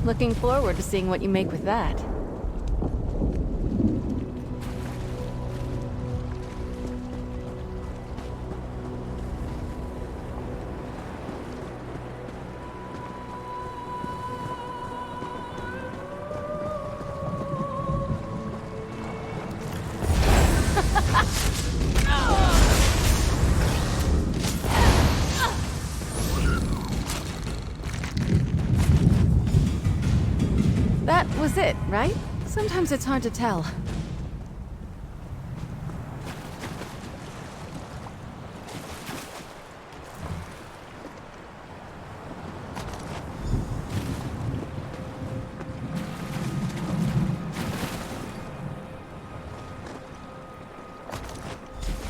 Looking forward to seeing what you make with that. That was it, right? Sometimes it's hard to tell.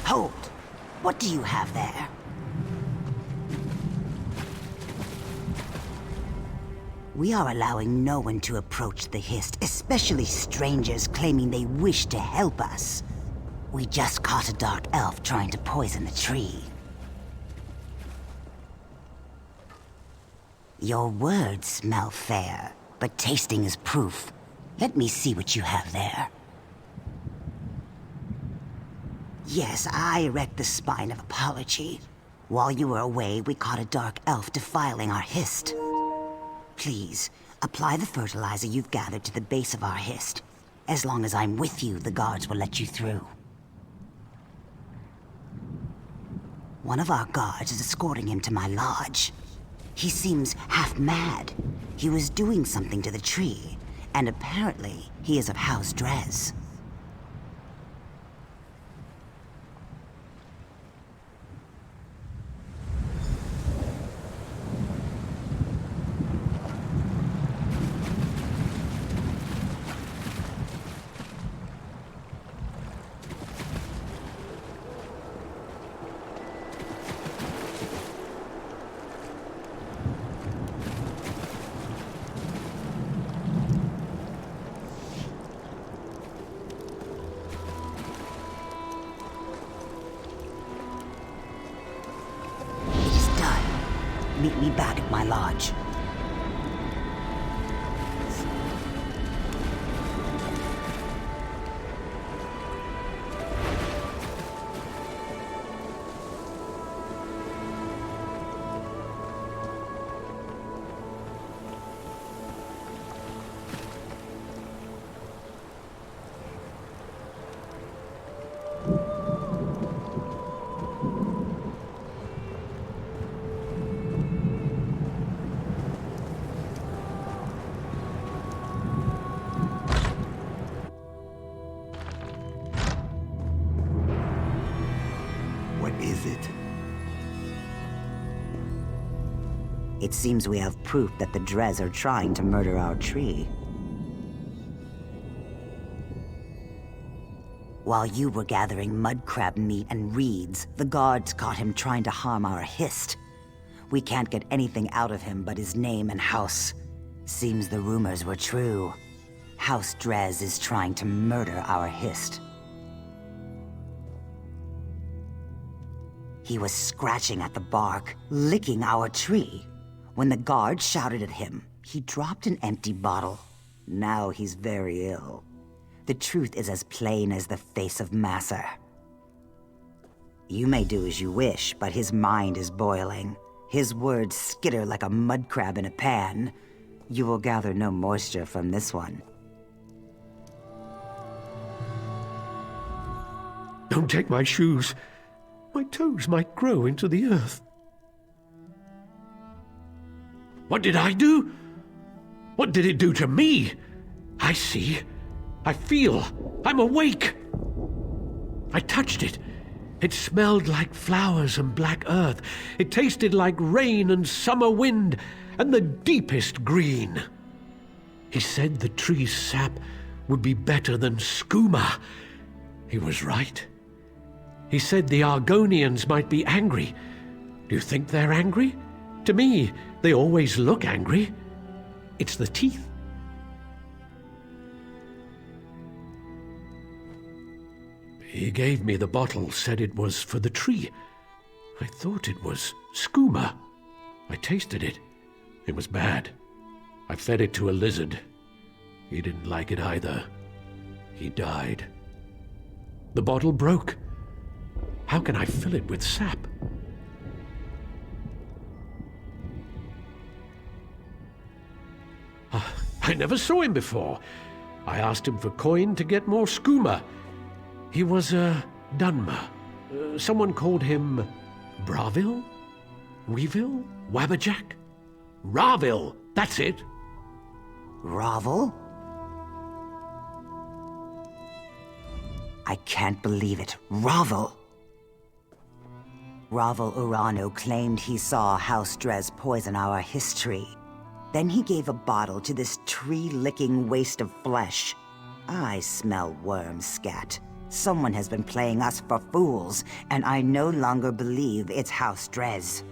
Hold! What do you have there? We are allowing no one to approach the Hist, especially strangers claiming they wish to help us. We just caught a dark elf trying to poison the tree. Your words smell fair, but tasting is proof. Let me see what you have there. Yes, I erect the spine of apology. While you were away, we caught a dark elf defiling our Hist. Please, apply the fertilizer you've gathered to the base of our Hist. As long as I'm with you, the guards will let you through. One of our guards is escorting him to my lodge. He seems half mad. He was doing something to the tree, and apparently he is of House Drez. Meet me back at my lodge. It seems we have proof that the Drez are trying to murder our tree. While you were gathering mud crab meat and reeds, the guards caught him trying to harm our Hist. We can't get anything out of him but his name and house. Seems the rumors were true. House Drez is trying to murder our Hist. He was scratching at the bark, licking our tree. When the guard shouted at him, he dropped an empty bottle. Now he's very ill. The truth is as plain as the face of Masser. You may do as you wish, but his mind is boiling. His words skitter like a mud crab in a pan. You will gather no moisture from this one. Don't take my shoes. My toes might grow into the earth. What did I do? What did it do to me? I see. I feel. I'm awake. I touched it. It smelled like flowers and black earth. It tasted like rain and summer wind and the deepest green. He said the tree's sap would be better than skooma. He was right. He said the Argonians might be angry. Do you think they're angry? To me, they always look angry. It's the teeth. He gave me the bottle, said it was for the tree. I thought it was skooma. I tasted it. It was bad. I fed it to a lizard. He didn't like it either. He died. The bottle broke. How can I fill it with sap? I never saw him before. I asked him for coin to get more skooma. He was a Dunmer. Someone called him Braville? Weeville? Wabberjack? Raville, that's it. Ravel? I can't believe it. Ravel! Ravel Urano claimed he saw House Dres poison our history. Then he gave a bottle to this tree-licking waste of flesh. I smell worm scat. Someone has been playing us for fools, and I no longer believe it's House Dres.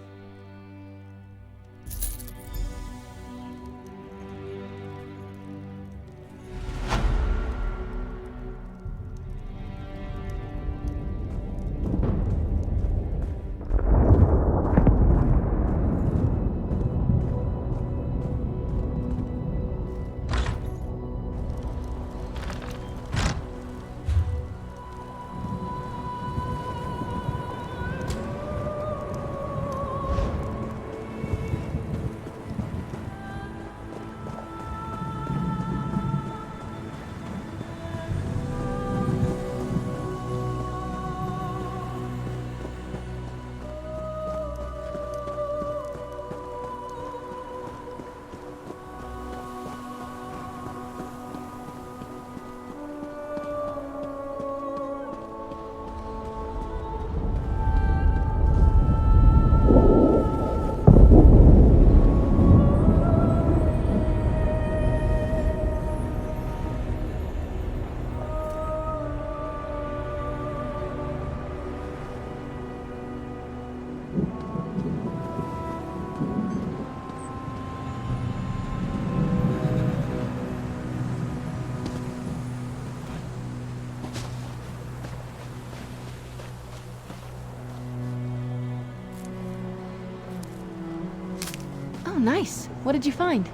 Oh, nice. What did you find?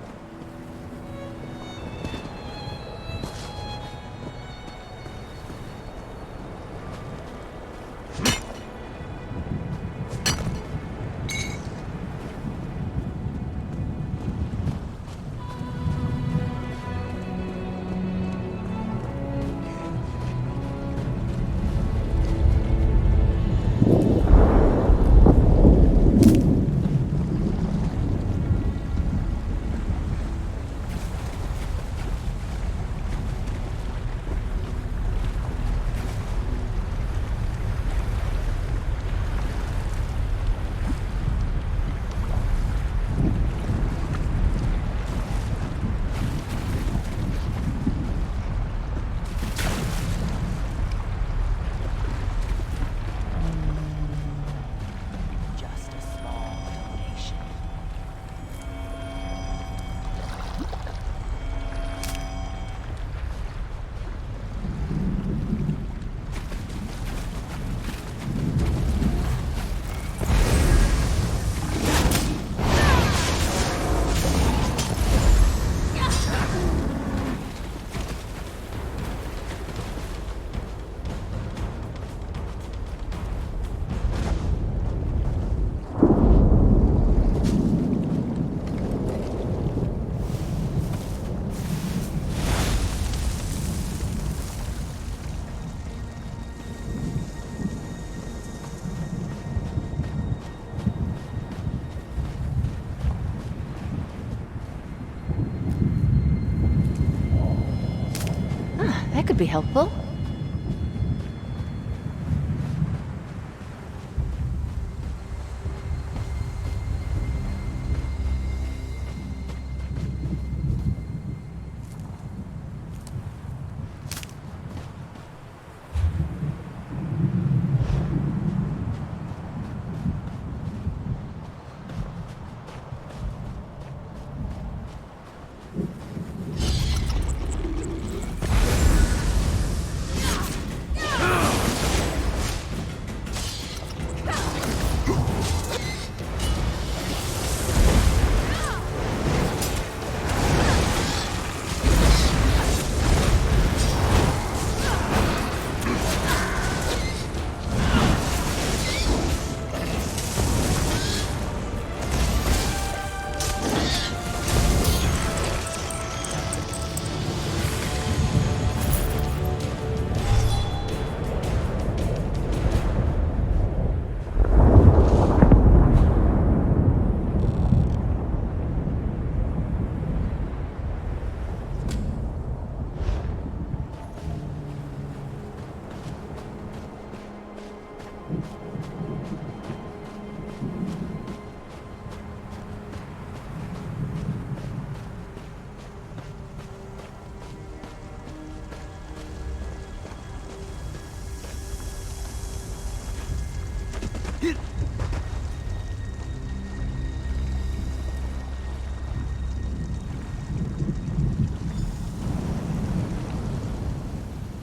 That could be helpful.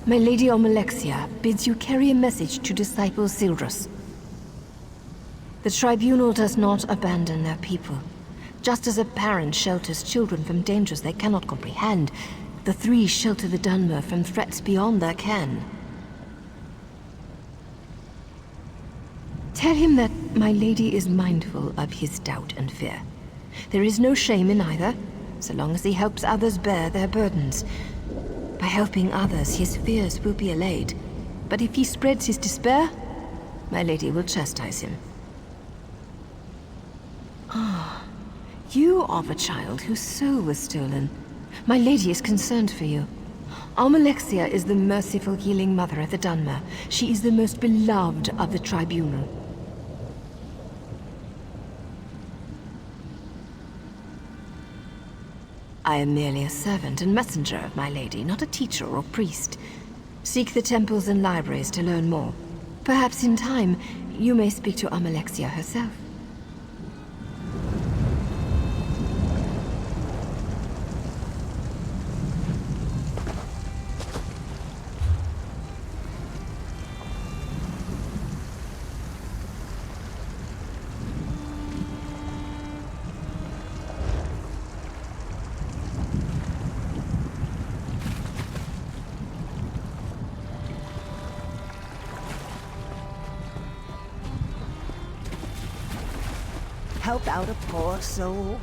My Lady Almalexia bids you carry a message to Disciple Sildrus. The Tribunal does not abandon their people. Just as a parent shelters children from dangers they cannot comprehend, the three shelter the Dunmer from threats beyond their ken. Tell him that my lady is mindful of his doubt and fear. There is no shame in either, so long as he helps others bear their burdens. By helping others, his fears will be allayed. But if he spreads his despair, my lady will chastise him. Ah, you are the child whose soul was stolen. My lady is concerned for you. Almalexia is the merciful healing mother of the Dunmer. She is the most beloved of the Tribunal. I am merely a servant and messenger of my lady, not a teacher or priest. Seek the temples and libraries to learn more. Perhaps in time, you may speak to Almalexia herself. Help out a poor soul?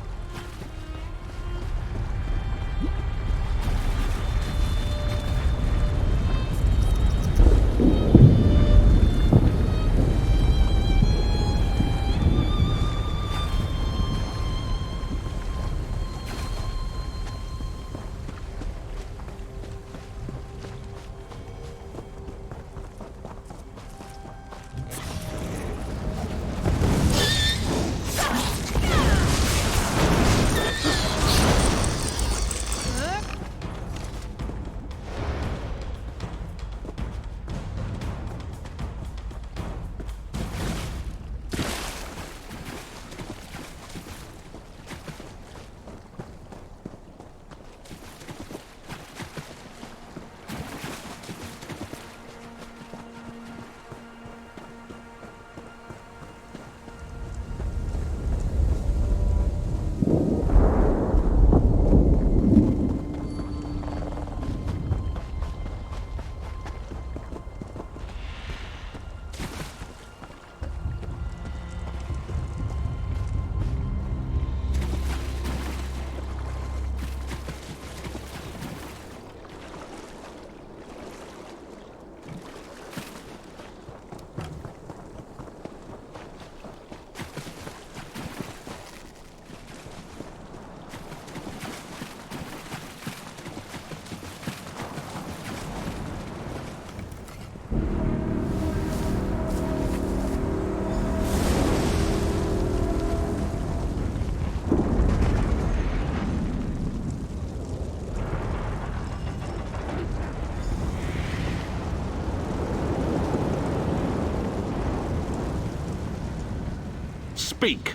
Speak.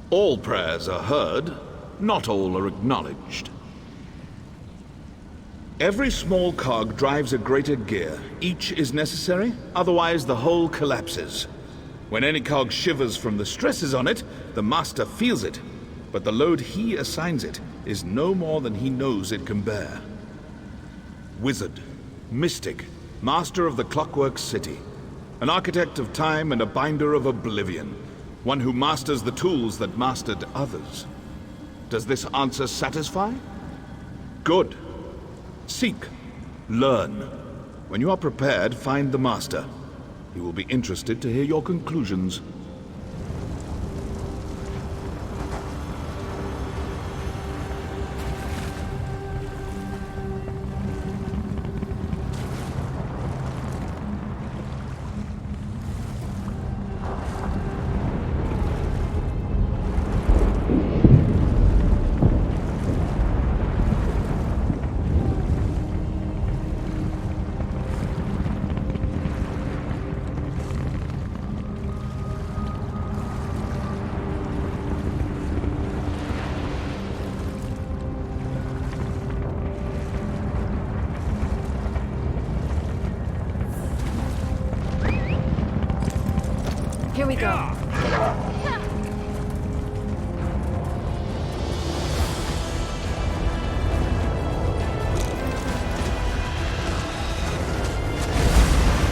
All prayers are heard, not all are acknowledged. Every small cog drives a greater gear. Each is necessary, otherwise the whole collapses. When any cog shivers from the stresses on it, the master feels it, but the load he assigns it is no more than he knows it can bear. Wizard, mystic, master of the Clockwork City, an architect of time and a binder of oblivion, one who masters the tools that mastered others. Does this answer satisfy? Good. Seek. Learn. When you are prepared, find the master. He will be interested to hear your conclusions. we go.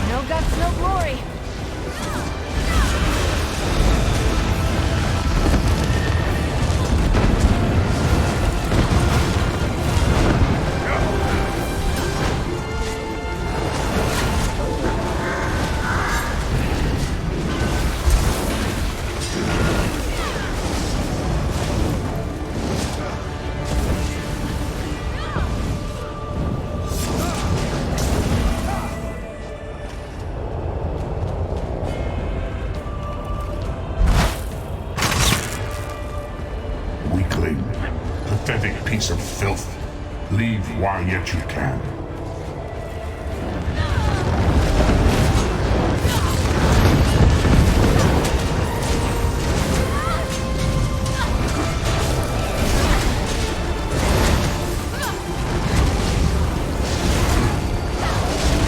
No guts, no glory. Weakling, pathetic piece of filth. Leave while yet you can.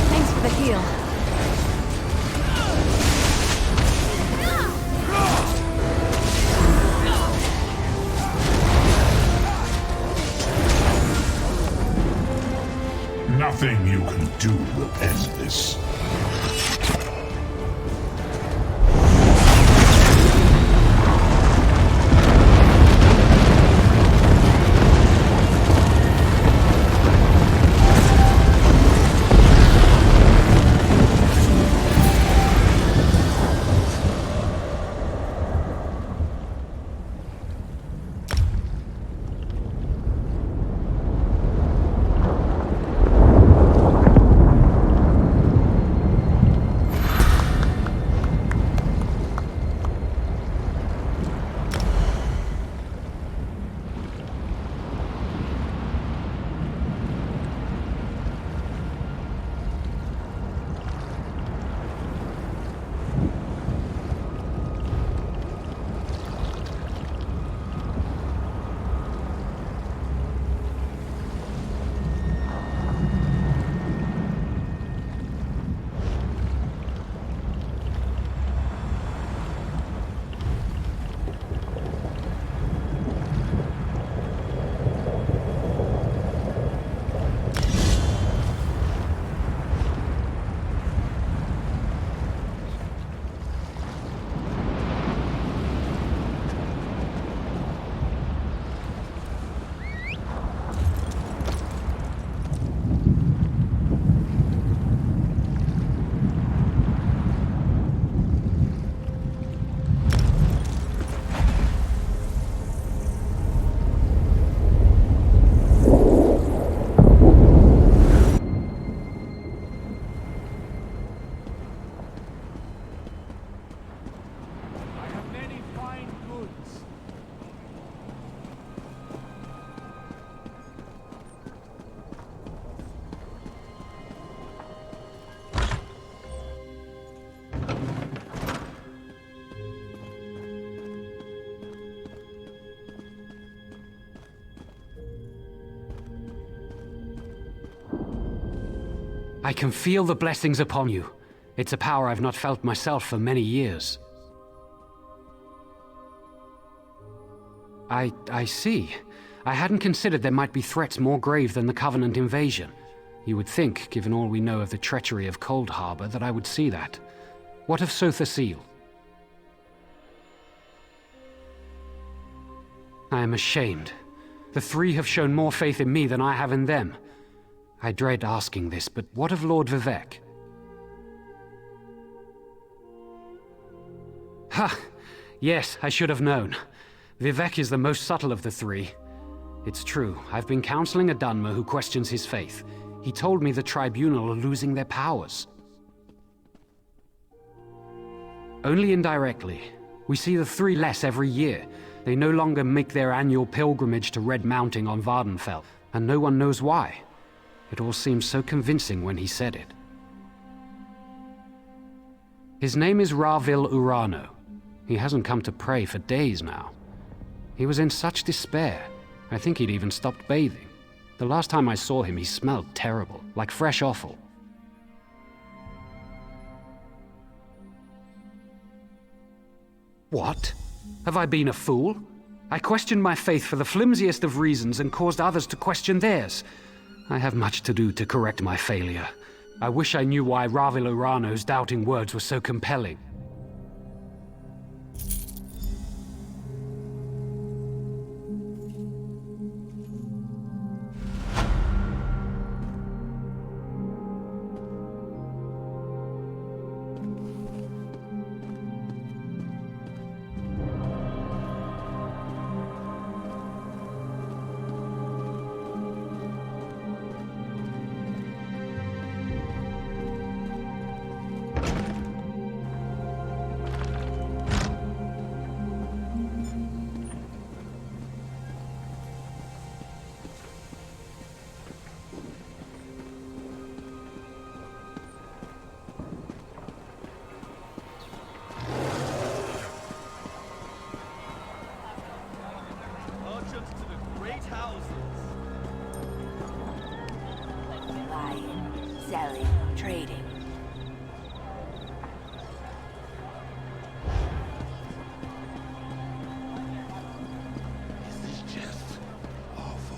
Thanks for the heal. Nothing you can do will end this. I can feel the blessings upon you. It's a power I've not felt myself for many years. I see. I hadn't considered there might be threats more grave than the Covenant invasion. You would think, given all we know of the treachery of Cold Harbor, that I would see that. What of Sotha Seal? I am ashamed. The three have shown more faith in me than I have in them. I dread asking this, but what of Lord Vivek? Ha! Yes, I should have known. Vivek is the most subtle of the three. It's true, I've been counseling a Dunmer who questions his faith. He told me the Tribunal are losing their powers. Only indirectly. We see the three less every year. They no longer make their annual pilgrimage to Red Mounting on Vardenfell, and no one knows why. It all seemed so convincing when he said it. His name is Ravil Urano. He hasn't come to pray for days now. He was in such despair. I think he'd even stopped bathing. The last time I saw him, he smelled terrible, like fresh offal. What? Have I been a fool? I questioned my faith for the flimsiest of reasons and caused others to question theirs. I have much to do to correct my failure. I wish I knew why Ravil Urano's doubting words were so compelling. Buying, selling, trading. This is just awful.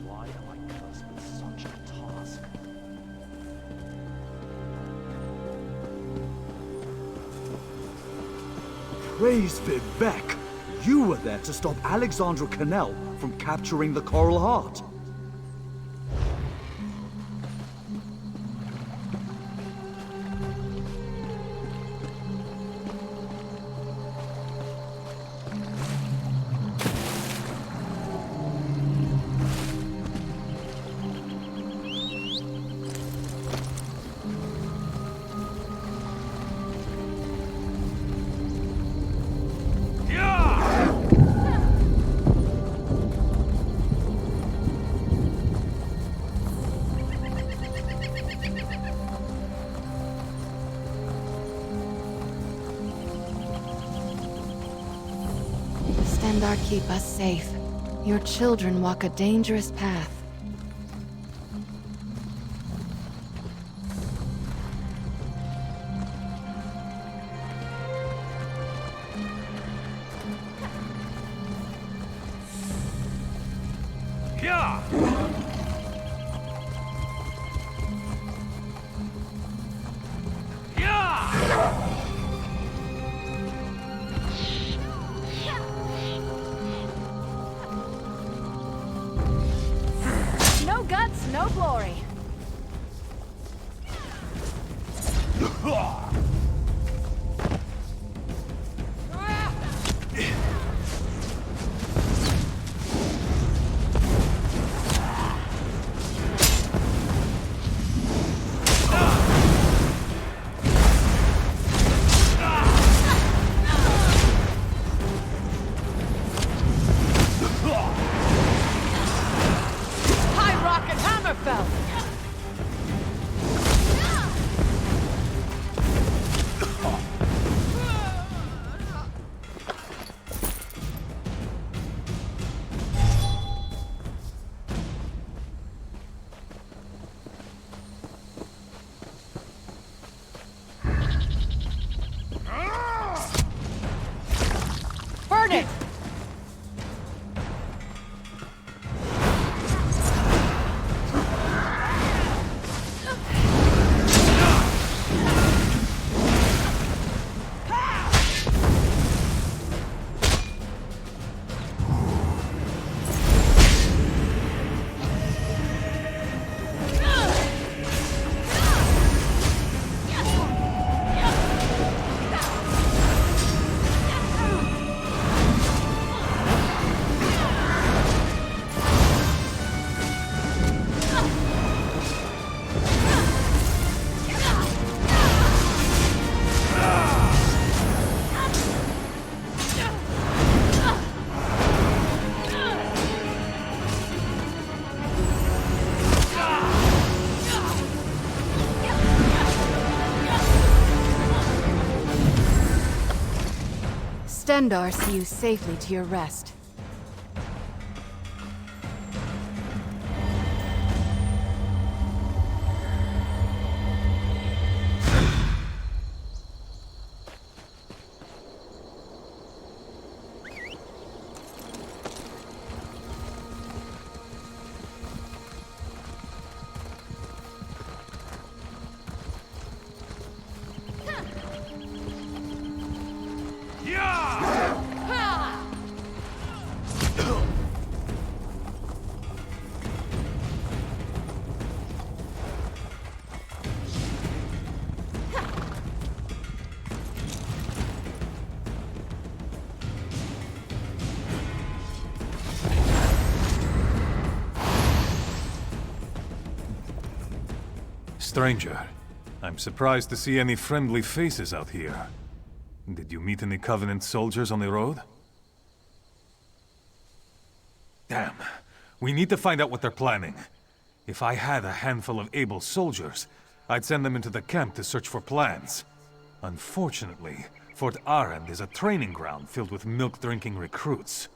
Why am I cursed with such a task? Praise Vivek! You were there to stop Alexandra Cannell from capturing the Coral Heart. Stendar, keep us safe. Your children walk a dangerous path. No guts, no glory. High rock and hammer fell. Stendarr see you safely to your rest. Stranger, I'm surprised to see any friendly faces out here. Did you meet any Covenant soldiers on the road? Damn. We need to find out what they're planning. If I had a handful of able soldiers, I'd send them into the camp to search for plans. Unfortunately, Fort Arend is a training ground filled with milk-drinking recruits.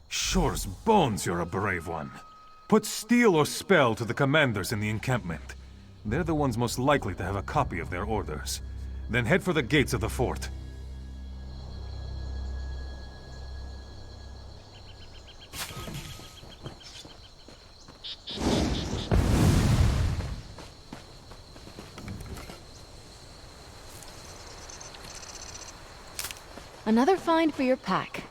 Shore's bones, you're a brave one. Put steel or spell to the commanders in the encampment. They're the ones most likely to have a copy of their orders. Then head for the gates of the fort. Another find for your pack.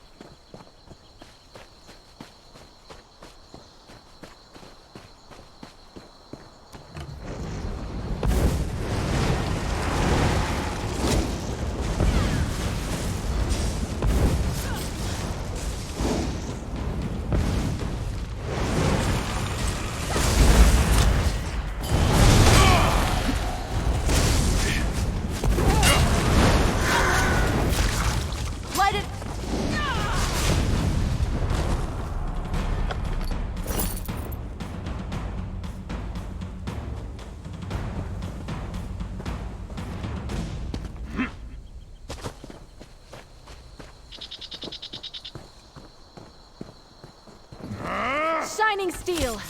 Shining steel!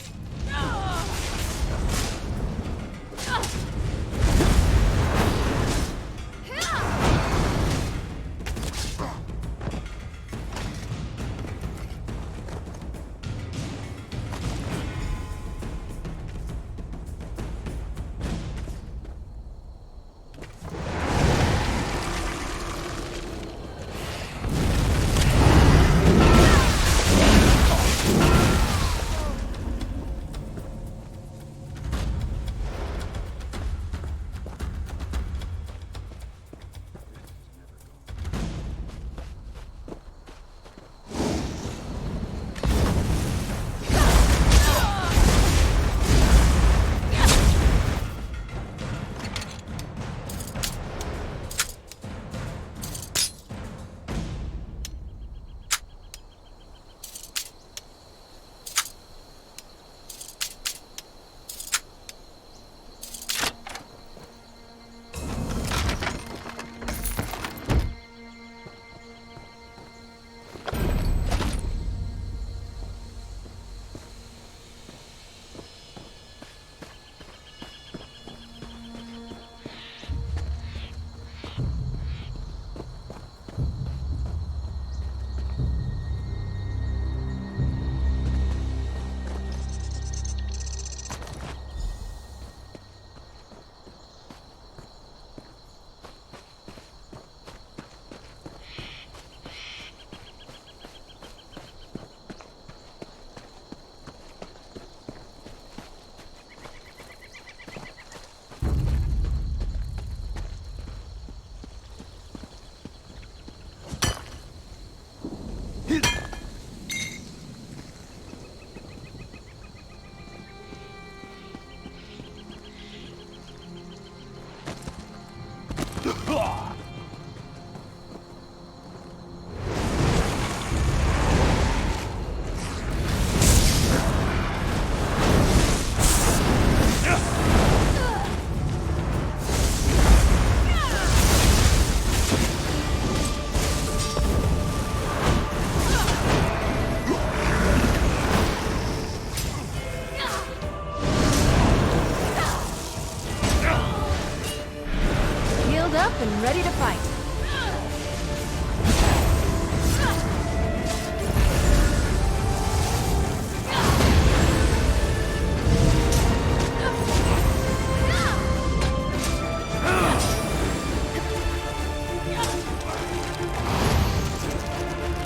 ready to fight.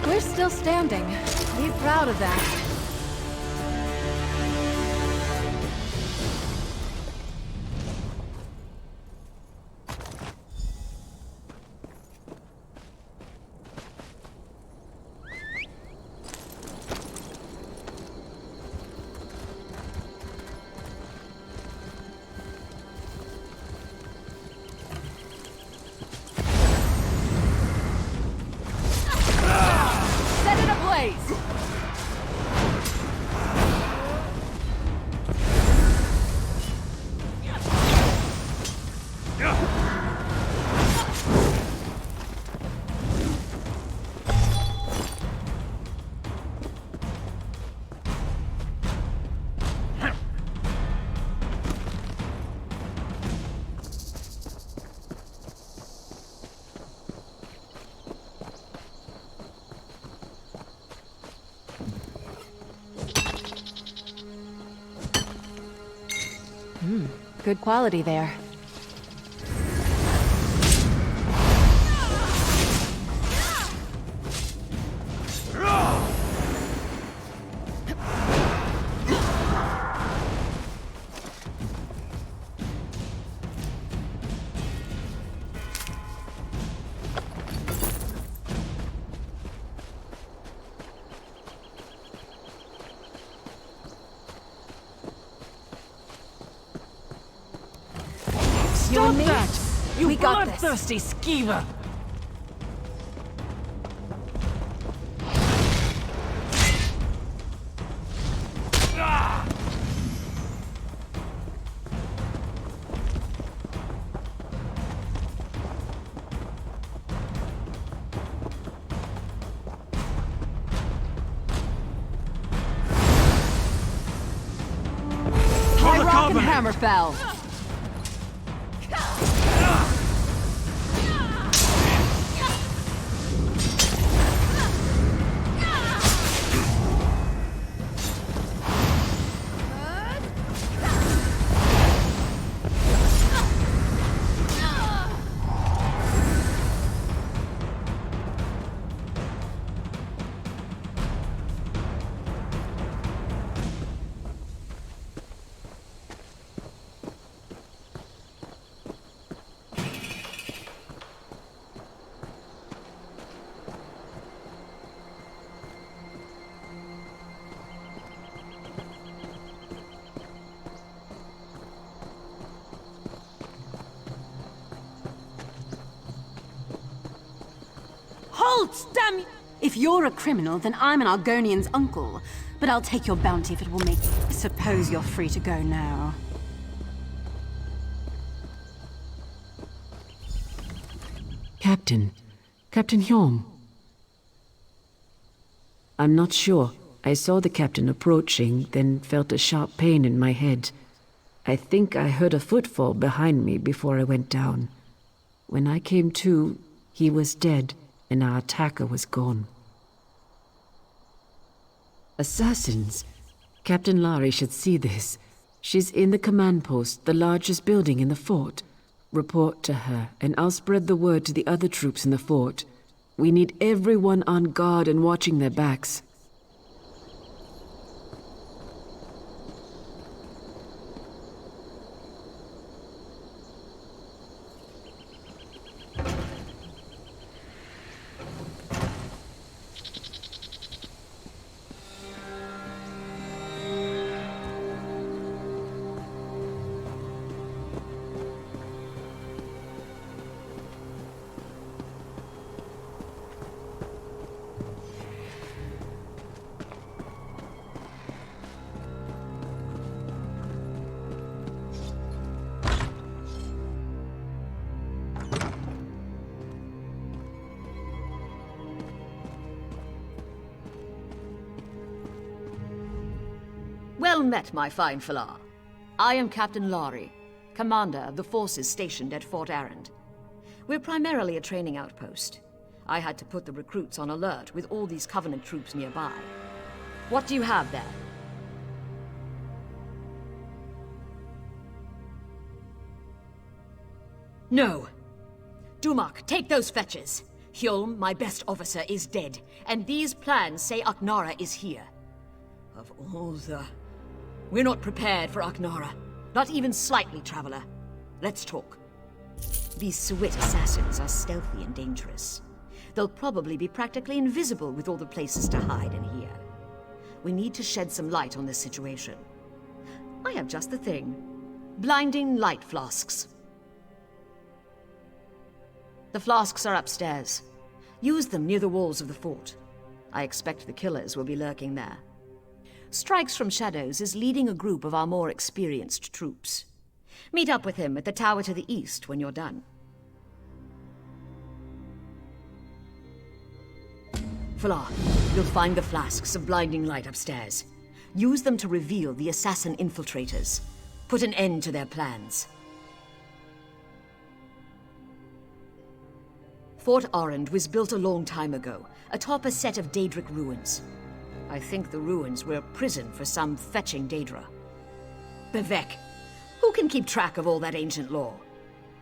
We're still standing. Be proud of that. Set it ablaze! Good quality there. Stop that! You We got this. bloodthirsty skeever! High rock and hammer fell. Halt! Damn you! If you're a criminal, then I'm an Argonian's uncle. But I'll take your bounty if it will make... Suppose you're free to go now. Captain Hjorm. I'm not sure. I saw the captain approaching, then felt a sharp pain in my head. I think I heard a footfall behind me before I went down. When I came to, he was dead, and our attacker was gone. Assassins? Captain Lari should see this. She's in the command post, the largest building in the fort. Report to her, and I'll spread the word to the other troops in the fort. We need everyone on guard and watching their backs. Well met, my fine Falar. I am Captain Lari, commander of the forces stationed at Fort Arrand. We're primarily a training outpost. I had to put the recruits on alert with all these Covenant troops nearby. What do you have there? No. Dumak, take those fetches. Hjolm, my best officer, is dead, and these plans say Aknara is here. Of all the... We're not prepared for Aknara. Not even slightly, Traveler. Let's talk. These Sewit assassins are stealthy and dangerous. They'll probably be practically invisible with all the places to hide in here. We need to shed some light on this situation. I have just the thing. Blinding light flasks. The flasks are upstairs. Use them near the walls of the fort. I expect the killers will be lurking there. Strikes from Shadows is leading a group of our more experienced troops. Meet up with him at the tower to the east when you're done. Falar, you'll find the flasks of blinding light upstairs. Use them to reveal the assassin infiltrators. Put an end to their plans. Fort Arend was built a long time ago, atop a set of Daedric ruins. I think the ruins were a prison for some fetching Daedra. Bevek, who can keep track of all that ancient lore?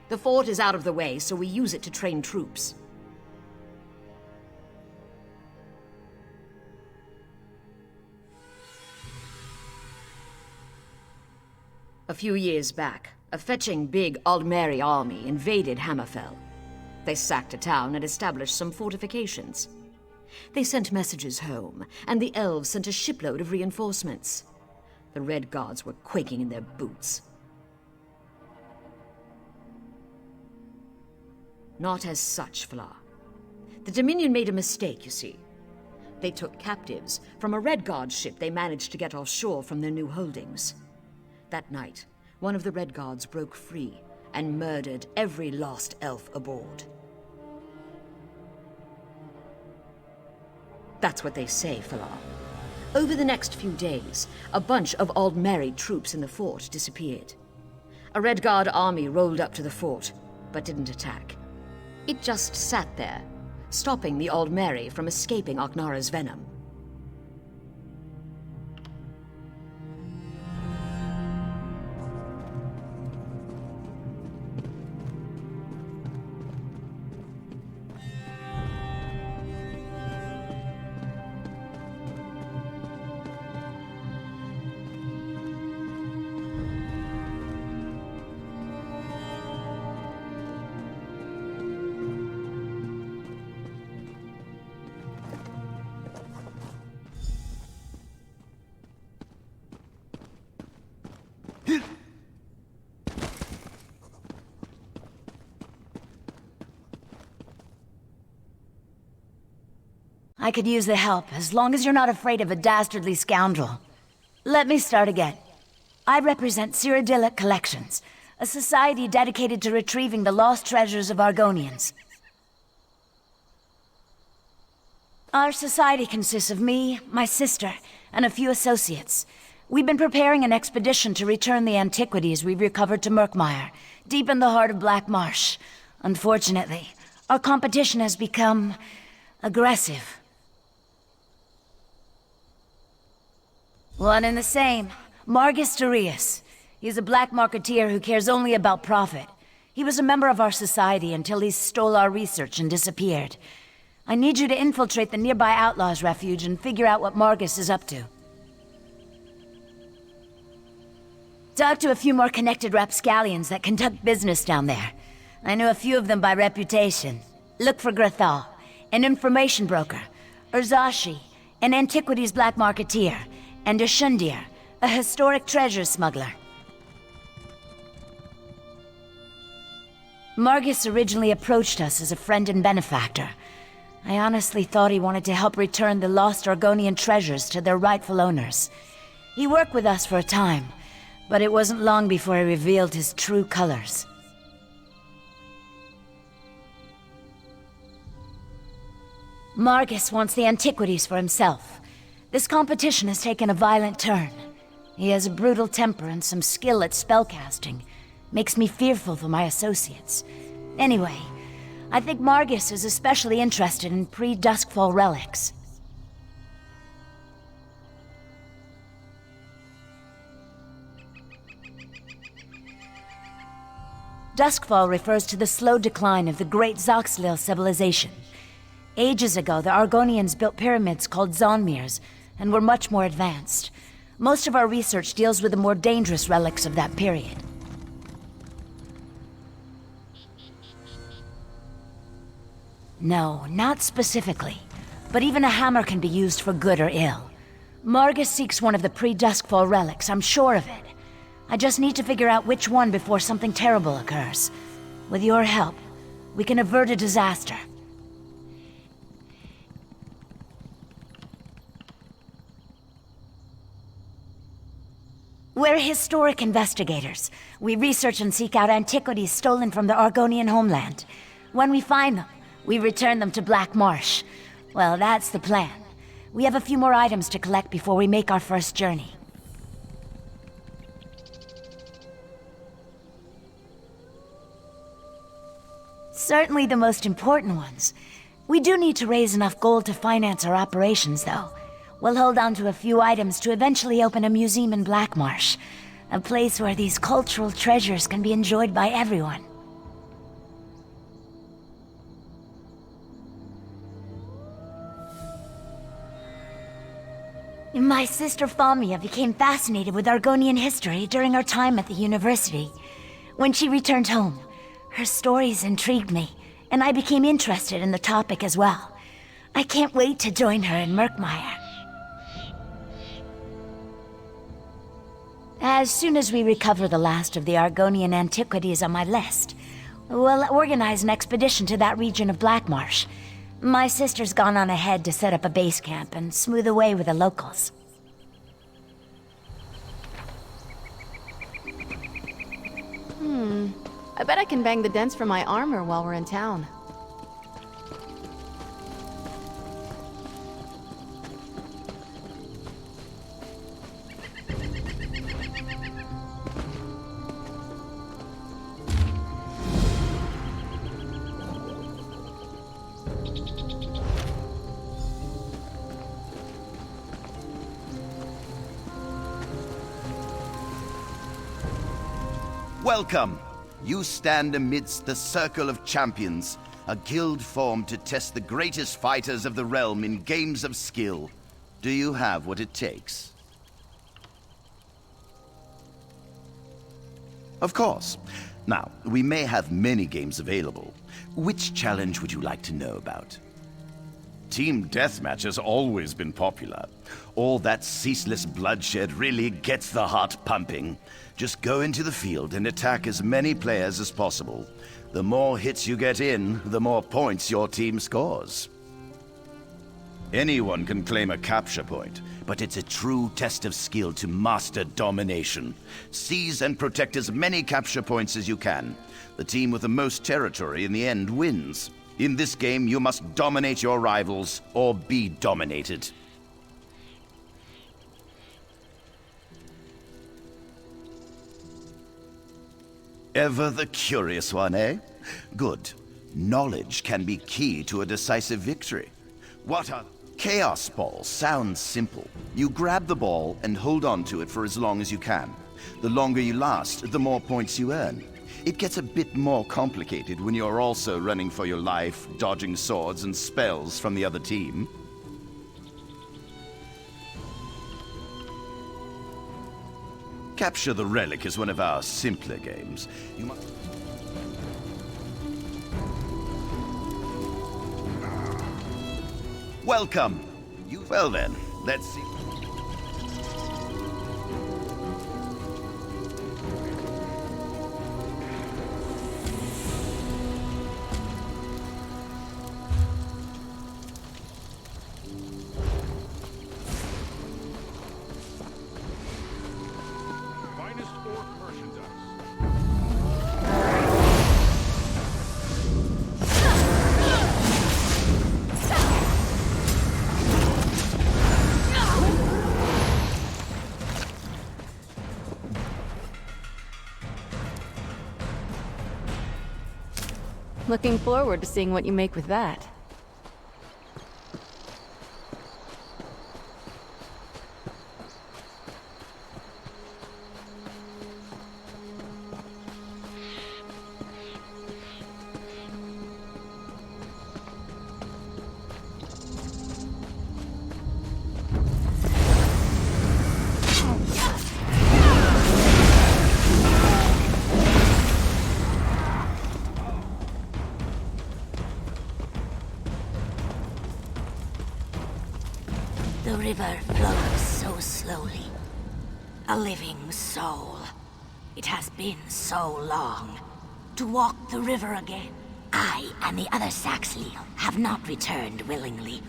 The fort is out of the way, so we use it to train troops. A few years back, a fetching big Aldmeri army invaded Hammerfell. They sacked a town and established some fortifications. They sent messages home, and the elves sent a shipload of reinforcements. The Red Guards were quaking in their boots. Not as such, Falar. The Dominion made a mistake, you see. They took captives from a Red Guard ship they managed to get offshore from their new holdings. That night, one of the Red Guards broke free and murdered every lost elf aboard. That's what they say, Falar. Over the next few days, a bunch of Aldmeri troops in the fort disappeared. A Red Guard army rolled up to the fort, but didn't attack. It just sat there, stopping the Aldmeri from escaping Aknara's venom. I could use the help, as long as you're not afraid of a dastardly scoundrel. Let me start again. I represent Cyrodiilic Collections, a society dedicated to retrieving the lost treasures of Argonians. Our society consists of me, my sister, and a few associates. We've been preparing an expedition to return the antiquities we've recovered to Murkmire, deep in the heart of Black Marsh. Unfortunately, our competition has become aggressive. One and the same. Margus Darius. He's a black marketeer who cares only about profit. He was a member of our society until he stole our research and disappeared. I need you to infiltrate the nearby Outlaws' refuge and figure out what Margus is up to. Talk to a few more connected rapscallions that conduct business down there. I know a few of them by reputation. Look for Grathal, an information broker, Urzashi, an antiquities black marketeer, and Ashundir, a historic treasure smuggler. Margus originally approached us as a friend and benefactor. I honestly thought he wanted to help return the lost Argonian treasures to their rightful owners. He worked with us for a time, but it wasn't long before he revealed his true colors. Margus wants the antiquities for himself. This competition has taken a violent turn. He has a brutal temper and some skill at spellcasting. Makes me fearful for my associates. Anyway, I think Margus is especially interested in pre-Duskfall relics. Duskfall refers to the slow decline of the great Zoxlil civilization. Ages ago, the Argonians built pyramids called Zonmirs, and were much more advanced. Most of our research deals with the more dangerous relics of that period. No, not specifically. But even a hammer can be used for good or ill. Margus seeks one of the pre-Duskfall relics, I'm sure of it. I just need to figure out which one before something terrible occurs. With your help, we can avert a disaster. We're historic investigators. We research and seek out antiquities stolen from the Argonian homeland. When we find them, we return them to Black Marsh. Well, that's the plan. We have a few more items to collect before we make our first journey. Certainly the most important ones. We do need to raise enough gold to finance our operations, though. We'll hold on to a few items to eventually open a museum in Blackmarsh. A place where these cultural treasures can be enjoyed by everyone. My sister Famia became fascinated with Argonian history during our time at the university. When she returned home, her stories intrigued me, and I became interested in the topic as well. I can't wait to join her in Murkmire. As soon as we recover the last of the Argonian antiquities on my list, we'll organize an expedition to that region of Blackmarsh. My sister's gone on ahead to set up a base camp and smooth the way with the locals. I bet I can bang the dents from my armor while we're in town. Welcome! You stand amidst the Circle of Champions, a guild formed to test the greatest fighters of the realm in games of skill. Do you have what it takes? Of course. Now, we may have many games available. Which challenge would you like to know about? Team Deathmatch has always been popular. All that ceaseless bloodshed really gets the heart pumping. Just go into the field and attack as many players as possible. The more hits you get in, the more points your team scores. Anyone can claim a capture point, but it's a true test of skill to master domination. Seize and protect as many capture points as you can. The team with the most territory in the end wins. In this game, you must dominate your rivals or be dominated. Ever the curious one, eh? Good. Knowledge can be key to a decisive victory. What are Chaos Balls? Sounds simple. You grab the ball and hold on to it for as long as you can. The longer you last, the more points you earn. It gets a bit more complicated when you're also running for your life, dodging swords and spells from the other team. Capture the Relic is one of our simpler games. You must... Welcome! Well then, let's see... Looking forward to seeing what you make with that. The river flows so slowly. A living soul. It has been so long. To walk the river again. I and the other Saxhleel have not returned willingly.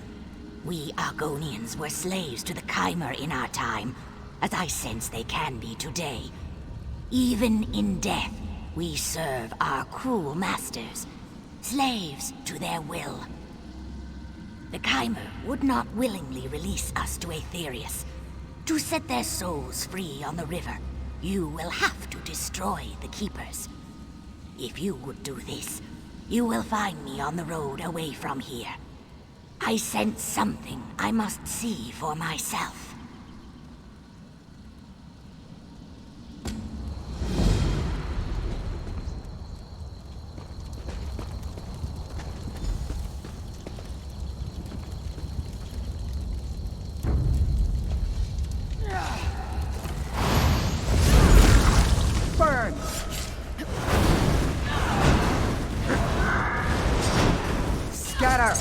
We Argonians were slaves to the Chimer in our time, as I sense they can be today. Even in death, we serve our cruel masters, slaves to their will. The Chimer would not willingly release us to Aetherius. To set their souls free on the river, you will have to destroy the Keepers. If you would do this, you will find me on the road away from here. I sense something I must see for myself. Burn! Scatter!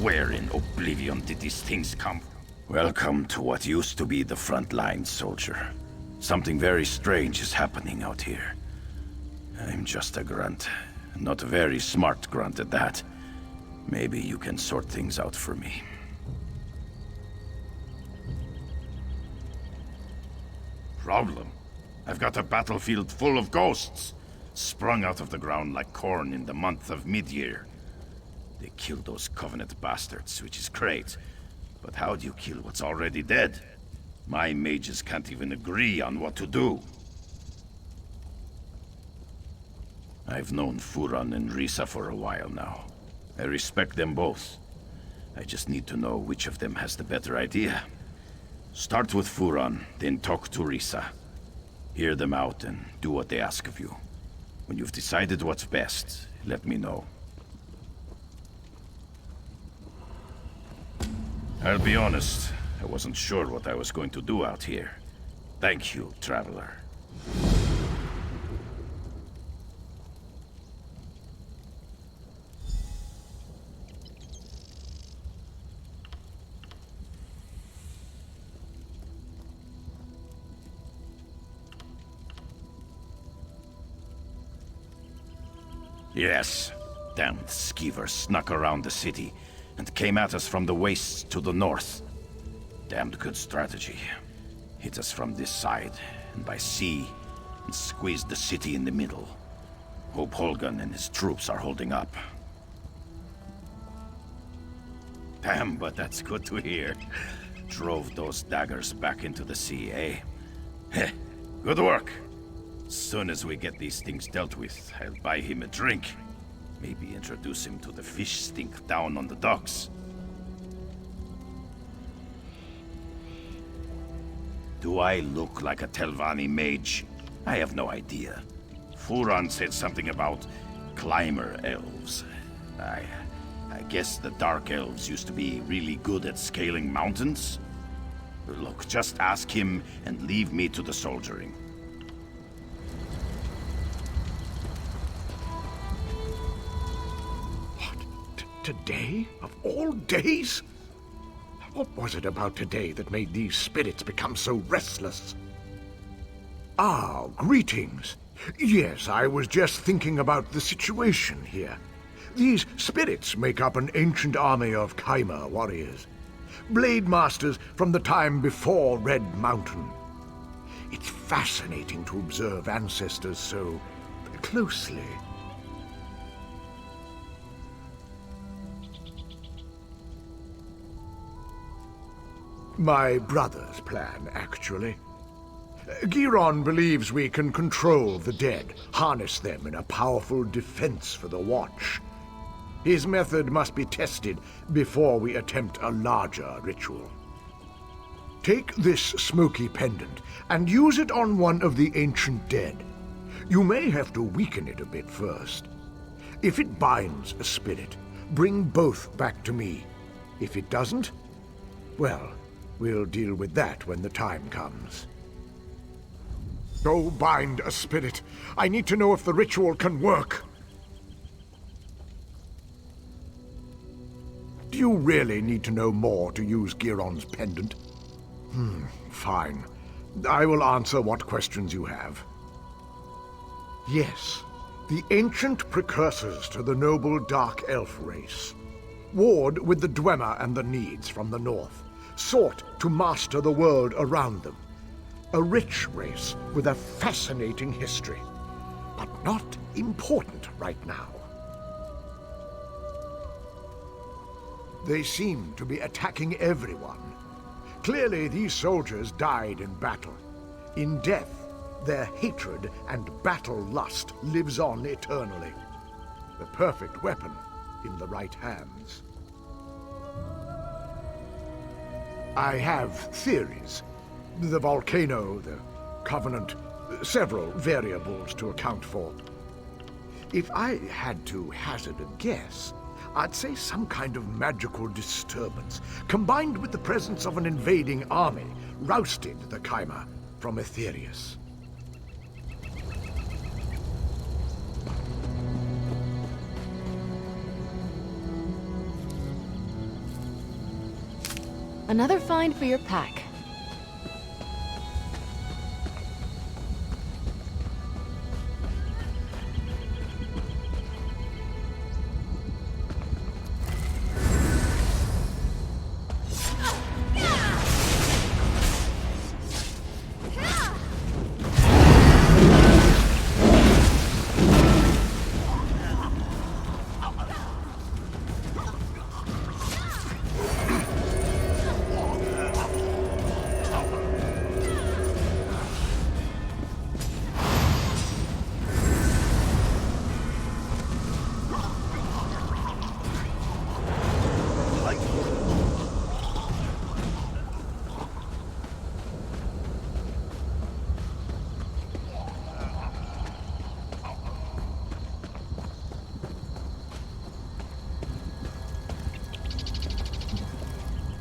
Where in oblivion did these things come from? Welcome to what used to be the front line, soldier. Something very strange is happening out here. I'm just a grunt. Not a very smart grunt at that. Maybe you can sort things out for me. Problem? I've got a battlefield full of ghosts, sprung out of the ground like corn in the month of mid-year. They killed those Covenant bastards, which is great. But how do you kill what's already dead? My mages can't even agree on what to do. I've known Furan and Risa for a while now. I respect them both. I just need to know which of them has the better idea. Start with Furan, then talk to Risa. Hear them out and do what they ask of you. When you've decided what's best, let me know. I'll be honest, I wasn't sure what I was going to do out here. Thank you, Traveler. Yes, damned skeevers snuck around the city and came at us from the wastes to the north. Damned good strategy. Hit us from this side, and by sea, and squeezed the city in the middle. Hope Holgan and his troops are holding up. Damn, but that's good to hear. Drove those daggers back into the sea, eh? Heh, good work. Soon as we get these things dealt with, I'll buy him a drink. Maybe introduce him to the fish stink down on the docks. Do I look like a Telvanni mage? I have no idea. Furan said something about climber elves. I guess the Dark Elves used to be really good at scaling mountains. Look, just ask him and leave me to the soldiering. Today? Of all days? What was it about today that made these spirits become so restless? Ah, greetings. Yes, I was just thinking about the situation here. These spirits make up an ancient army of Kaimer warriors. Blade masters from the time before Red Mountain. It's fascinating to observe ancestors so closely. My brother's plan, actually. Giron believes we can control the dead, harness them in a powerful defense for the Watch. His method must be tested before we attempt a larger ritual. Take this smoky pendant and use it on one of the ancient dead. You may have to weaken it a bit first. If it binds a spirit, bring both back to me. If it doesn't, well, we'll deal with that when the time comes. Go bind a spirit. I need to know if the ritual can work. Do you really need to know more to use Giron's pendant? Fine. I will answer what questions you have. Yes, the ancient precursors to the noble Dark Elf race. Warred with the Dwemer and the Needs from the north, sought to master the world around them. A rich race with a fascinating history, but not important right now. They seem to be attacking everyone. Clearly, these soldiers died in battle. In death, their hatred and battle lust lives on eternally. The perfect weapon in the right hands. I have theories. The volcano, the Covenant, several variables to account for. If I had to hazard a guess, I'd say some kind of magical disturbance, combined with the presence of an invading army, rousted the Kaimer from Aetherius. Another find for your pack.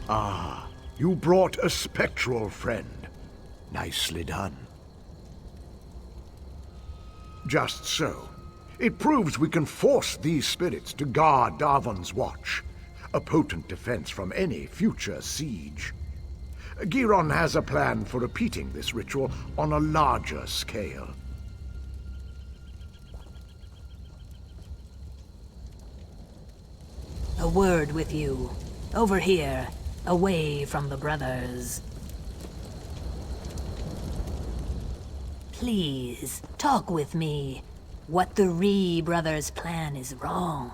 Ah, you brought a spectral friend. Nicely done. Just so. It proves we can force these spirits to guard Darvan's watch, a potent defense from any future siege. Giron has a plan for repeating this ritual on a larger scale. A word with you. Over here, away from the brothers. Please, talk with me. What the Ree brothers' plan is wrong.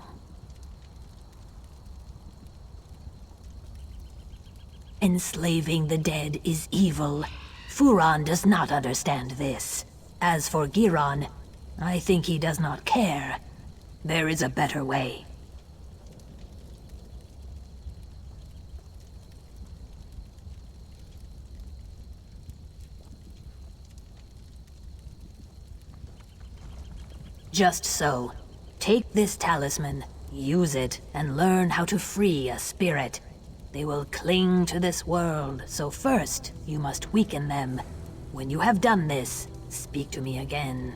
Enslaving the dead is evil. Furon does not understand this. As for Giron, I think he does not care. There is a better way. Just so. Take this talisman, use it, and learn how to free a spirit. They will cling to this world, so first, you must weaken them. When you have done this, speak to me again.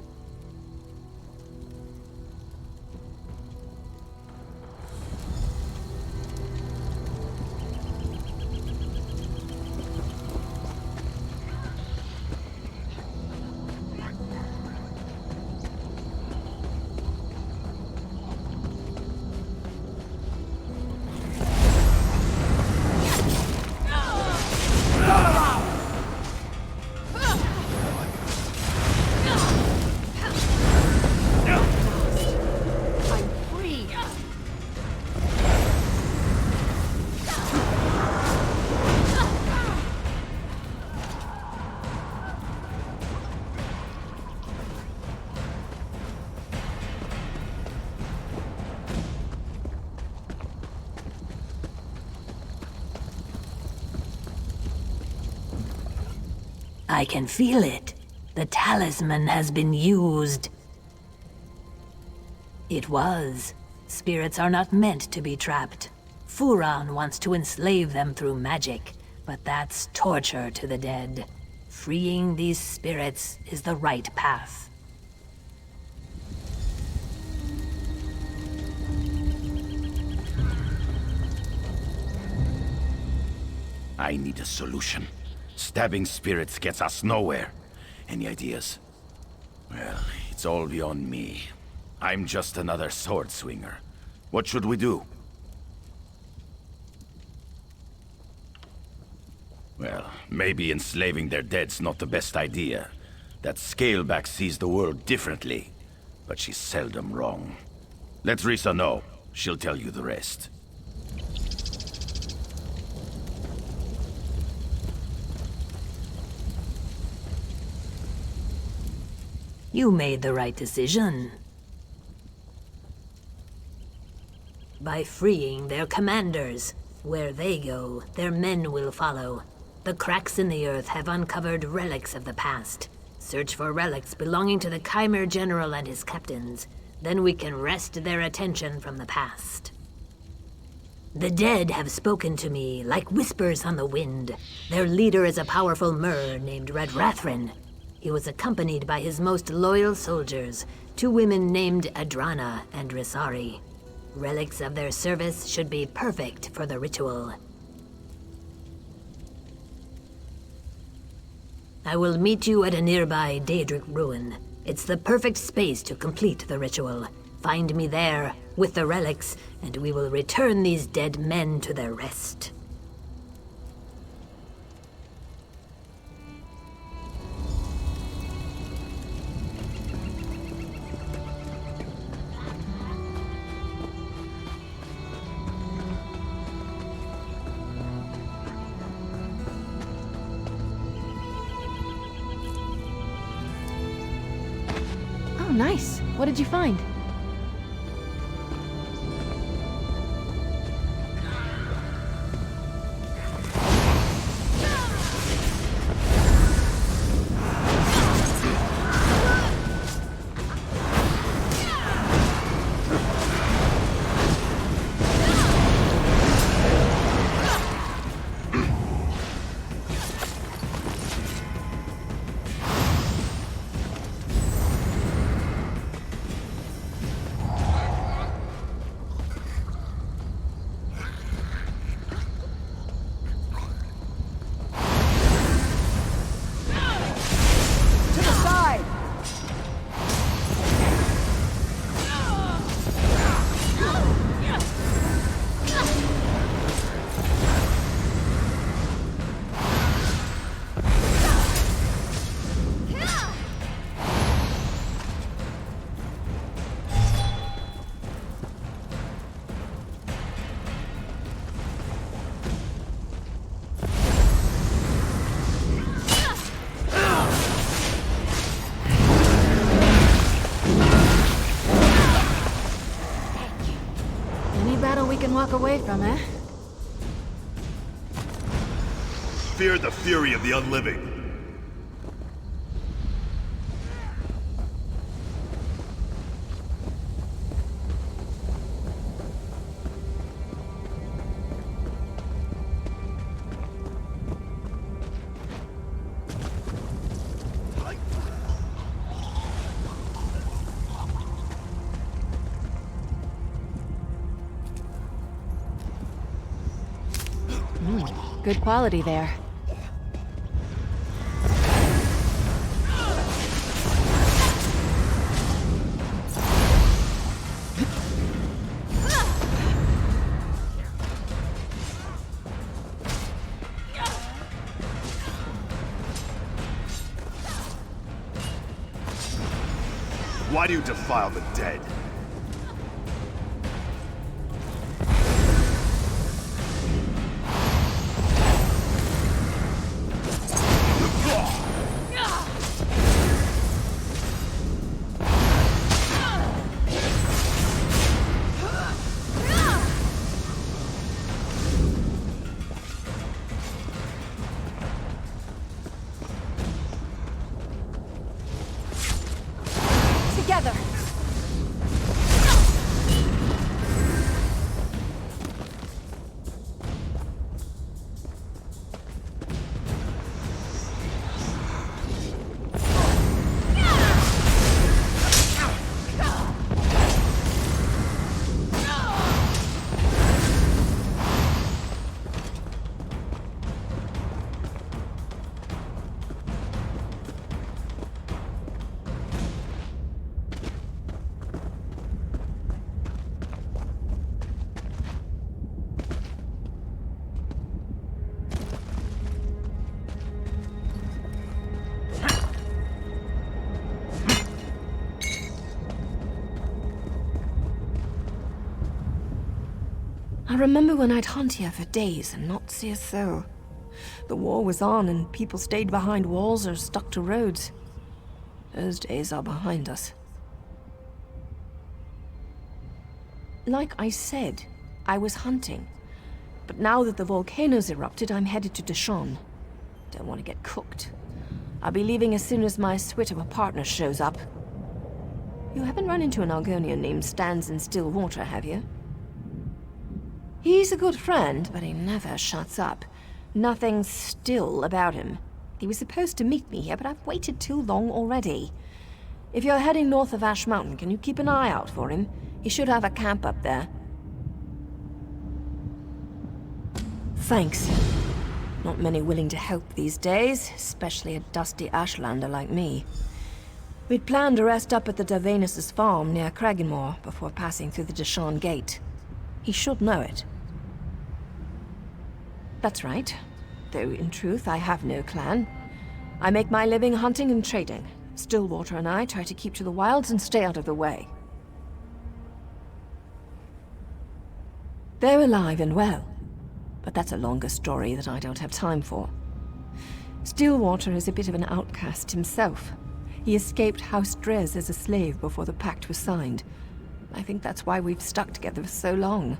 I can feel it. The talisman has been used. It was. Spirits are not meant to be trapped. Furon wants to enslave them through magic, but that's torture to the dead. Freeing these spirits is the right path. I need a solution. Stabbing spirits gets us nowhere. Any ideas? Well, it's all beyond me. I'm just another sword swinger. What should we do? Well, maybe enslaving their dead's not the best idea. That Scaleback sees the world differently, but she's seldom wrong. Let Risa know. She'll tell you the rest. You made the right decision. By freeing their commanders. Where they go, their men will follow. The cracks in the earth have uncovered relics of the past. Search for relics belonging to the Chimera General and his captains. Then we can wrest their attention from the past. The dead have spoken to me like whispers on the wind. Their leader is a powerful Mer named Red Rathrin. He was accompanied by his most loyal soldiers, 2 women named Adrana and Risari. Relics of their service should be perfect for the ritual. I will meet you at a nearby Daedric ruin. It's the perfect space to complete the ritual. Find me there, with the relics, and we will return these dead men to their rest. Oh, nice. What did you find? battle we can walk away from, eh? Fear the fury of the unliving. Good quality there. Why do you defile the dead? Together! I remember when I'd hunt here for days and not see a soul. The war was on and people stayed behind walls or stuck to roads. Those days are behind us. Like I said, I was hunting. But now that the volcano's erupted, I'm headed to Dachshund. Don't want to get cooked. I'll be leaving as soon as my suite of a partner shows up. You haven't run into an Argonian named Stands in Stillwater, have you? He's a good friend, but he never shuts up. Nothing's still about him. He was supposed to meet me here, but I've waited too long already. If you're heading north of Ash Mountain, can you keep an eye out for him? He should have a camp up there. Thanks. Not many willing to help these days, especially a dusty Ashlander like me. We'd planned to rest up at the Davenus' farm near Cragganmore before passing through the Dachshund Gate. He should know it. That's right. Though in truth, I have no clan. I make my living hunting and trading. Stillwater and I try to keep to the wilds and stay out of the way. They're alive and well, but that's a longer story that I don't have time for. Stillwater is a bit of an outcast himself. He escaped House Drez as a slave before the pact was signed. I think that's why we've stuck together for so long.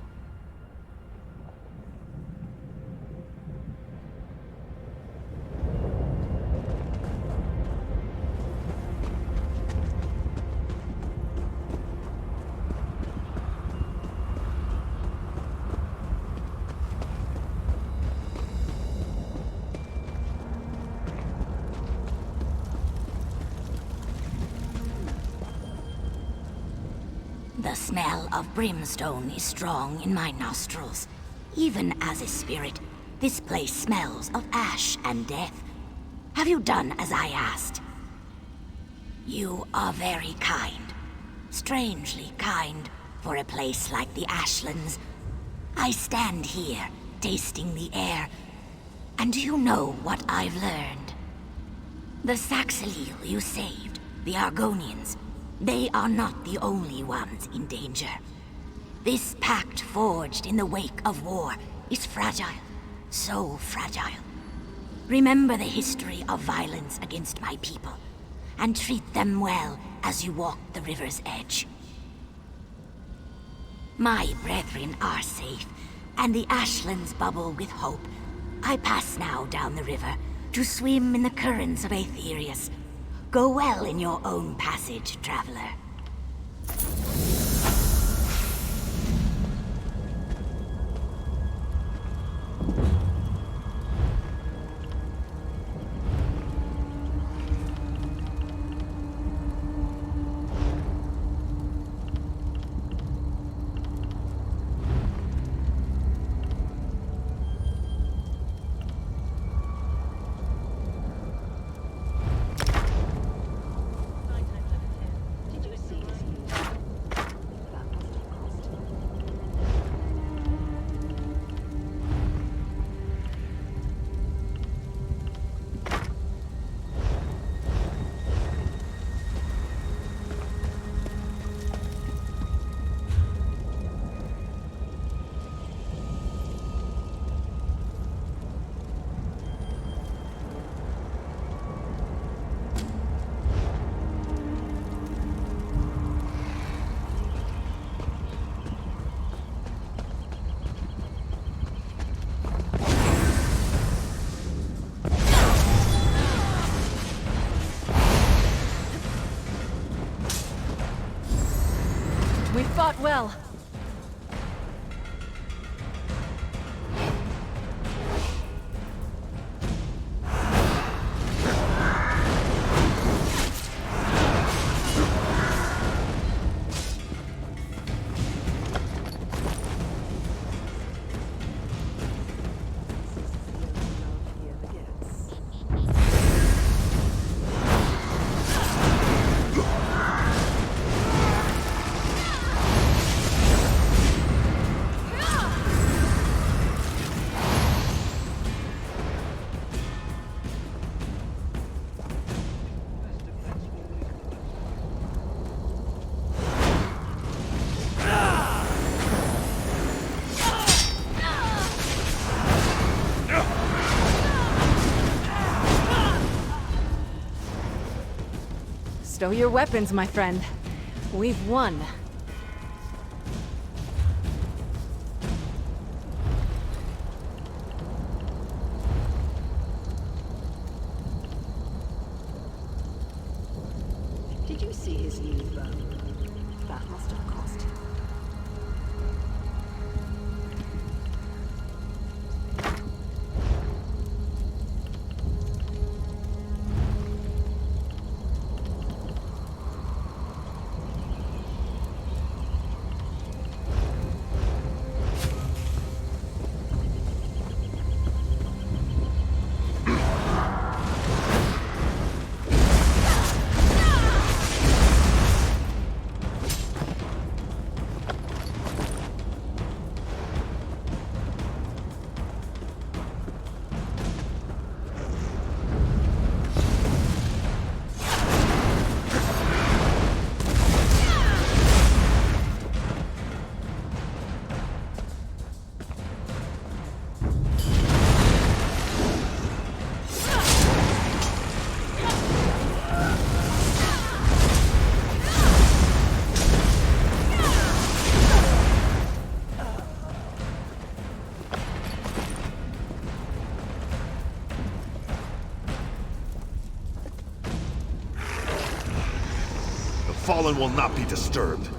The smell of brimstone is strong in my nostrils. Even as a spirit, this place smells of ash and death. Have you done as I asked? You are very kind. Strangely kind for a place like the Ashlands. I stand here, tasting the air, and do you know what I've learned? The Saxilil you saved, the Argonians, they are not the only ones in danger. This pact forged in the wake of war is fragile. So fragile. Remember the history of violence against my people, and treat them well as you walk the river's edge. My brethren are safe, and the ashlands bubble with hope. I pass now down the river to swim in the currents of Aetherius. Go well in your own passage, traveler. We fought well. Stow your weapons, my friend. We've won. Did you see his new bow? That must have cost him. Fallen will not be disturbed.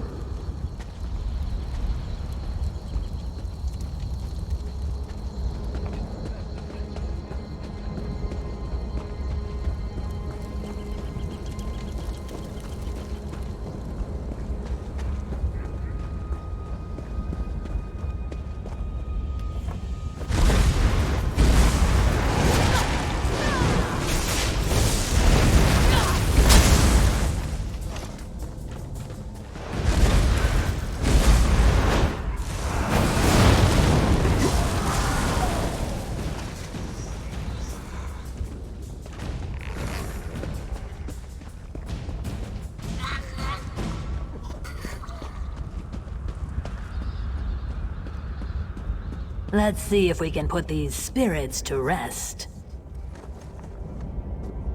Let's see if we can put these spirits to rest.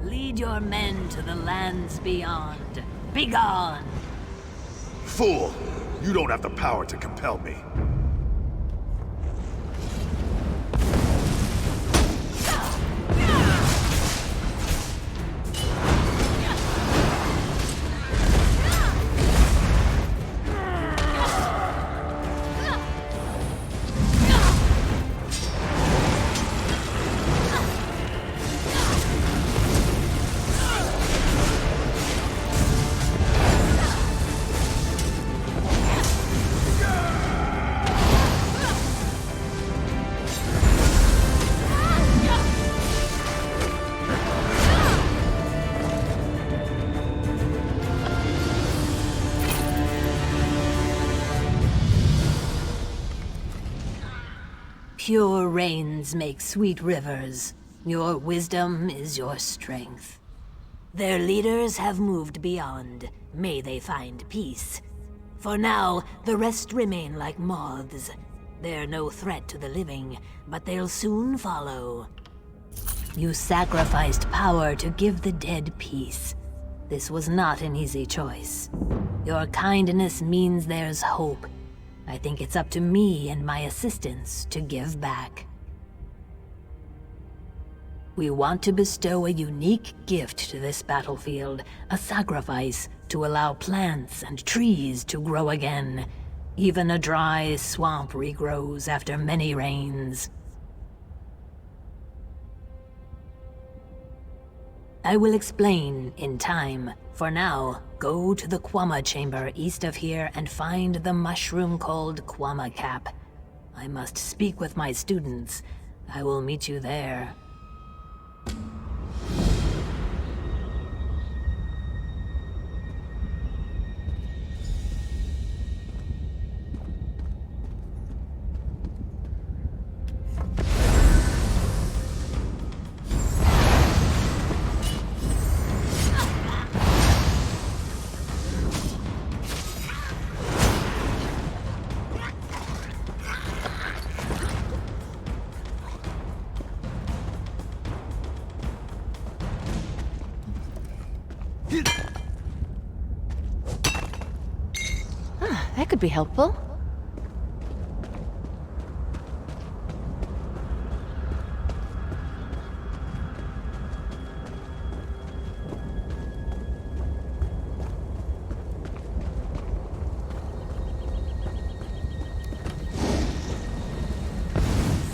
Lead your men to the lands beyond. Begone! Fool! You don't have the power to compel me. Pure rains make sweet rivers. Your wisdom is your strength. Their leaders have moved beyond. May they find peace. For now, the rest remain like moths. They're no threat to the living, but they'll soon follow. You sacrificed power to give the dead peace. This was not an easy choice. Your kindness means there's hope. I think it's up to me and my assistants to give back. We want to bestow a unique gift to this battlefield, a sacrifice to allow plants and trees to grow again. Even a dry swamp regrows after many rains. I will explain in time. For now, go to the Quama chamber east of here and find the mushroom called Quama Cap. I must speak with my students. I will meet you there. That could be helpful.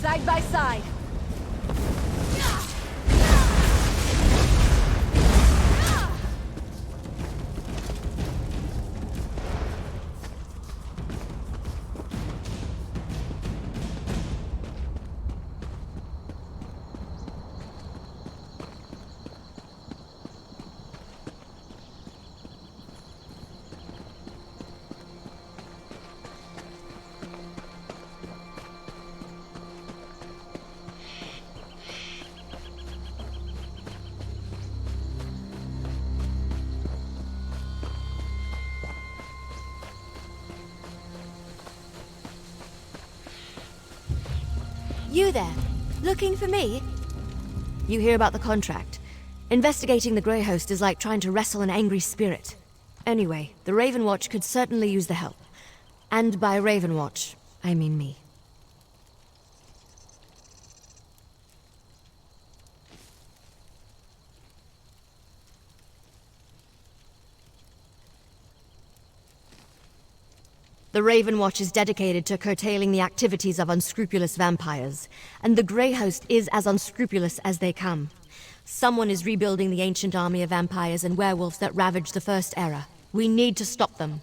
Side by side. You there? Looking for me? You hear about the contract. Investigating the Grey Host is like trying to wrestle an angry spirit. Anyway, the Raven Watch could certainly use the help. And by Raven Watch, I mean me. The Raven Watch is dedicated to curtailing the activities of unscrupulous vampires, and the Grey Host is as unscrupulous as they come. Someone is rebuilding the ancient army of vampires and werewolves that ravaged the First Era. We need to stop them.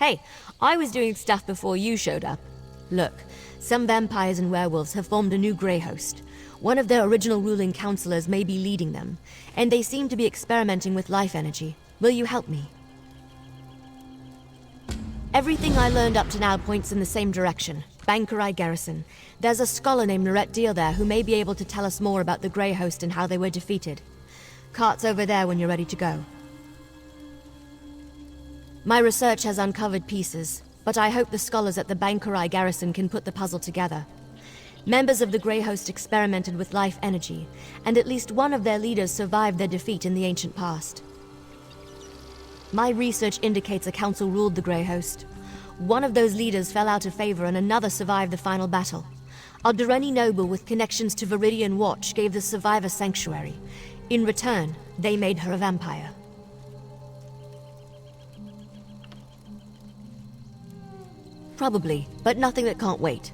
Hey, I was doing stuff before you showed up. Look, some vampires and werewolves have formed a new Grey Host. One of their original ruling counselors may be leading them, and they seem to be experimenting with life energy. Will you help me? Everything I learned up to now points in the same direction. Bankerai Garrison. There's a scholar named Norette Deal there who may be able to tell us more about the Grey Host and how they were defeated. Cart's over there when you're ready to go. My research has uncovered pieces, but I hope the scholars at the Bankerai Garrison can put the puzzle together. Members of the Grey Host experimented with life energy, and at least one of their leaders survived their defeat in the ancient past. My research indicates a council ruled the Grey Host. One of those leaders fell out of favor and another survived the final battle. A Durrani noble with connections to Viridian Watch gave the survivor sanctuary. In return, they made her a vampire. Probably, but nothing that can't wait.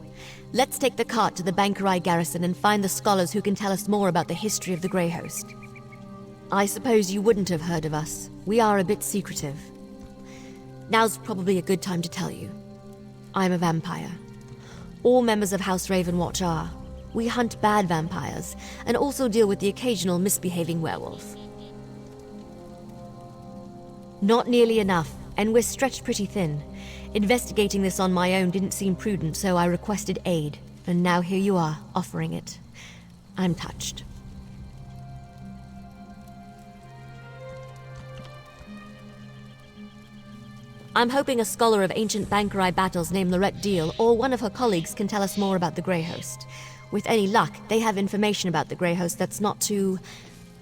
Let's take the cart to the Bankerai garrison and find the scholars who can tell us more about the history of the Grey Host. I suppose you wouldn't have heard of us. We are a bit secretive. Now's probably a good time to tell you. I'm a vampire. All members of House Ravenwatch are. We hunt bad vampires, and also deal with the occasional misbehaving werewolf. Not nearly enough, and we're stretched pretty thin. Investigating this on my own didn't seem prudent, so I requested aid, and now here you are, offering it. I'm touched. I'm hoping a scholar of ancient Bankerai battles named Lorette Deal or one of her colleagues can tell us more about the Grey Host. With any luck, they have information about the Grey Host that's not too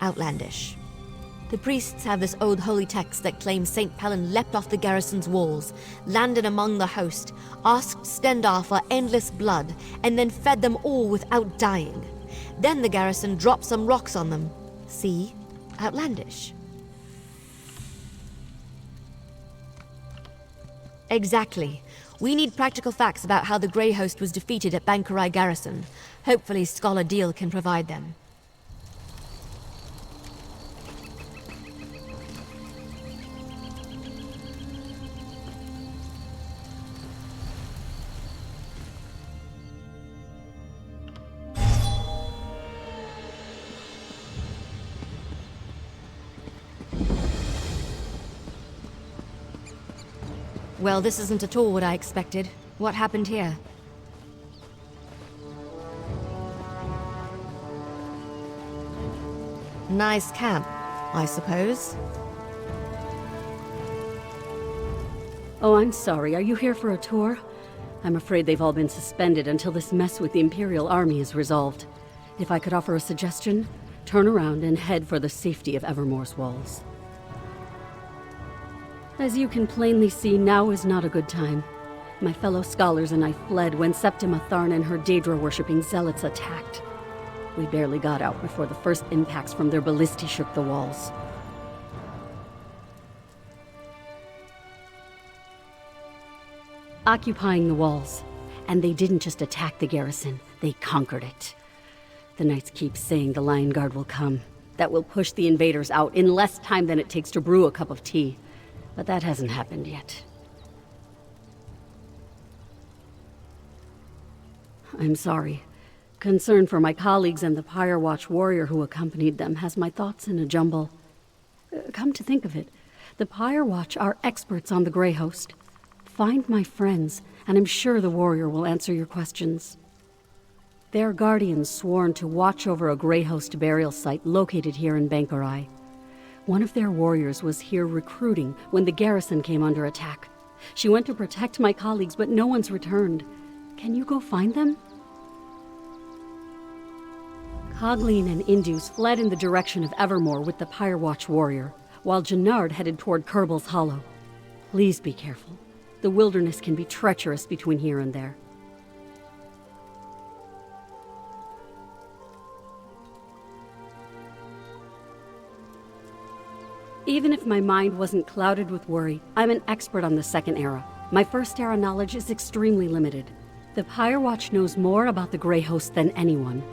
outlandish. The priests have this old holy text that claims St. Pelin leapt off the garrison's walls, landed among the host, asked Stendarr for endless blood, and then fed them all without dying. Then the garrison dropped some rocks on them. See? Outlandish. Exactly. We need practical facts about how the Grey Host was defeated at Bankerai Garrison. Hopefully Scholar Deal can provide them. Well, this isn't at all what I expected. What happened here? Nice camp, I suppose. Oh, I'm sorry. Are you here for a tour? I'm afraid they've all been suspended until this mess with the Imperial Army is resolved. If I could offer a suggestion, turn around and head for the safety of Evermore's walls. As you can plainly see, now is not a good time. My fellow scholars and I fled when Septima Tharn and her Daedra-worshipping zealots attacked. We barely got out before the first impacts from their ballistae shook the walls. Occupying the walls. And they didn't just attack the garrison, they conquered it. The Knights keep saying the Lion Guard will come. That will push the invaders out in less time than it takes to brew a cup of tea. But that hasn't happened yet. I'm sorry. Concern for my colleagues and the Pyre Watch warrior who accompanied them has my thoughts in a jumble. Come to think of it, the Pyre Watch are experts on the Grey Host. Find my friends, and I'm sure the warrior will answer your questions. They're guardians sworn to watch over a Grey Host burial site located here in Bankerai. One of their warriors was here recruiting when the garrison came under attack. She went to protect my colleagues, but no one's returned. Can you go find them? Cogleen and Indus fled in the direction of Evermore with the Pyre Watch warrior, while Jannard headed toward Kerbel's Hollow. Please be careful. The wilderness can be treacherous between here and there. Even if my mind wasn't clouded with worry, I'm an expert on the Second Era. My First Era knowledge is extremely limited. The Pyre Watch knows more about the Grey Host than anyone.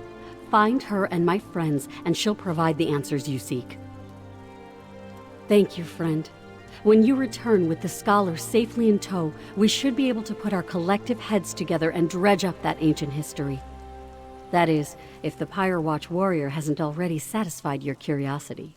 Find her and my friends, and she'll provide the answers you seek. Thank you, friend. When you return with the scholars safely in tow, we should be able to put our collective heads together and dredge up that ancient history. That is, if the Pyre Watch warrior hasn't already satisfied your curiosity.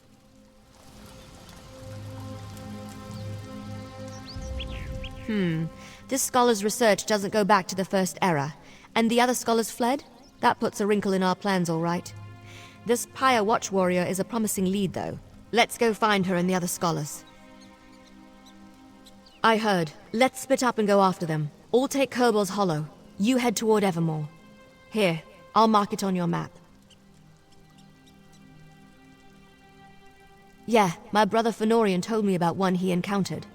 This scholar's research doesn't go back to the First Era. And the other scholars fled? That puts a wrinkle in our plans, all right. This Pyre Watch warrior is a promising lead, though. Let's go find her and the other scholars. I heard. Let's split up and go after them. All take Kerbel's Hollow. You head toward Evermore. Here, I'll mark it on your map. Yeah, my brother Fenorian told me about one he encountered.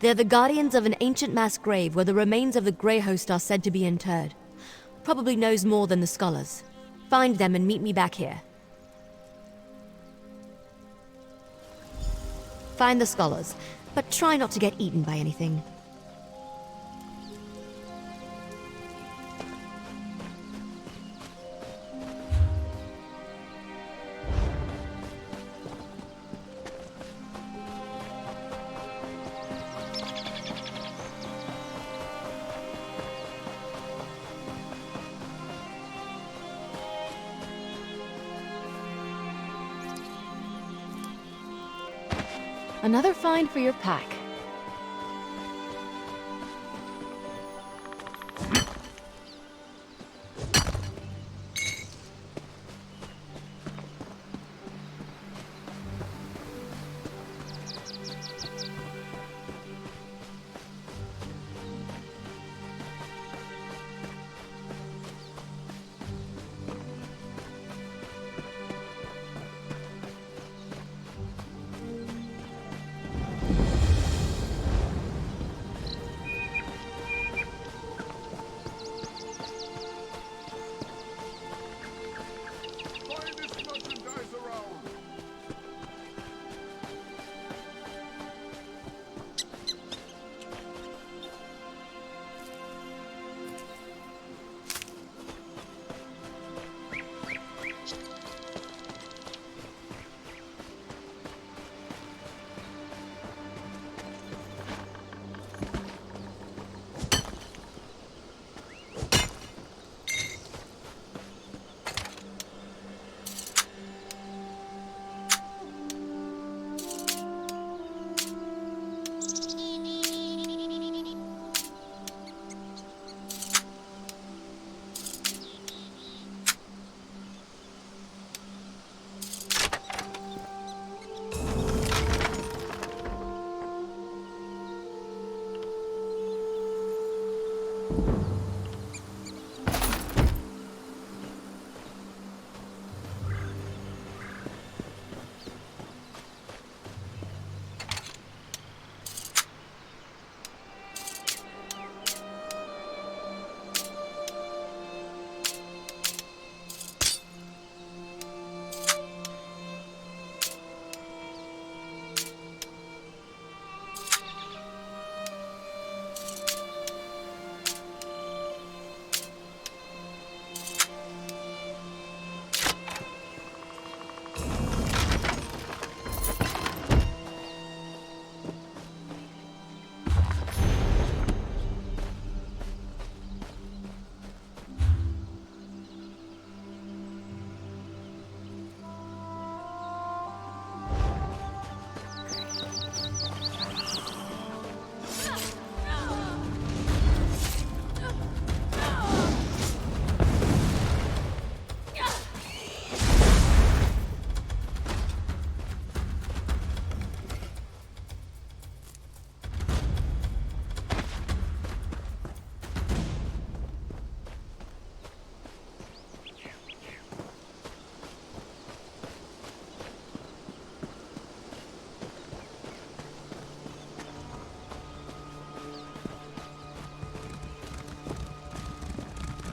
They're the guardians of an ancient mass grave where the remains of the Grey Host are said to be interred. Probably knows more than the scholars. Find them and meet me back here. Find the scholars, but try not to get eaten by anything. Another find for your pack.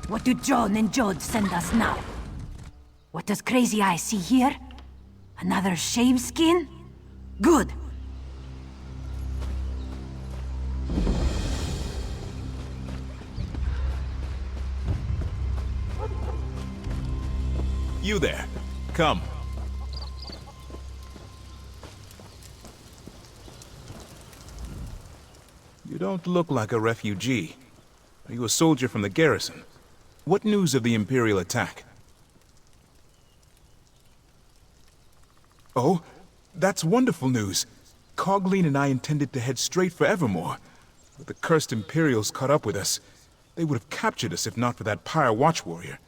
What do John and Jod send us now? What does Crazy Eye see here? Another shave skin? Good. You there. Come. You don't look like a refugee. Are you a soldier from the garrison? What news of the Imperial attack? Oh, that's wonderful news. Cogleen and I intended to head straight for Evermore, but the cursed Imperials caught up with us. They would have captured us if not for that Pyre Watch warrior.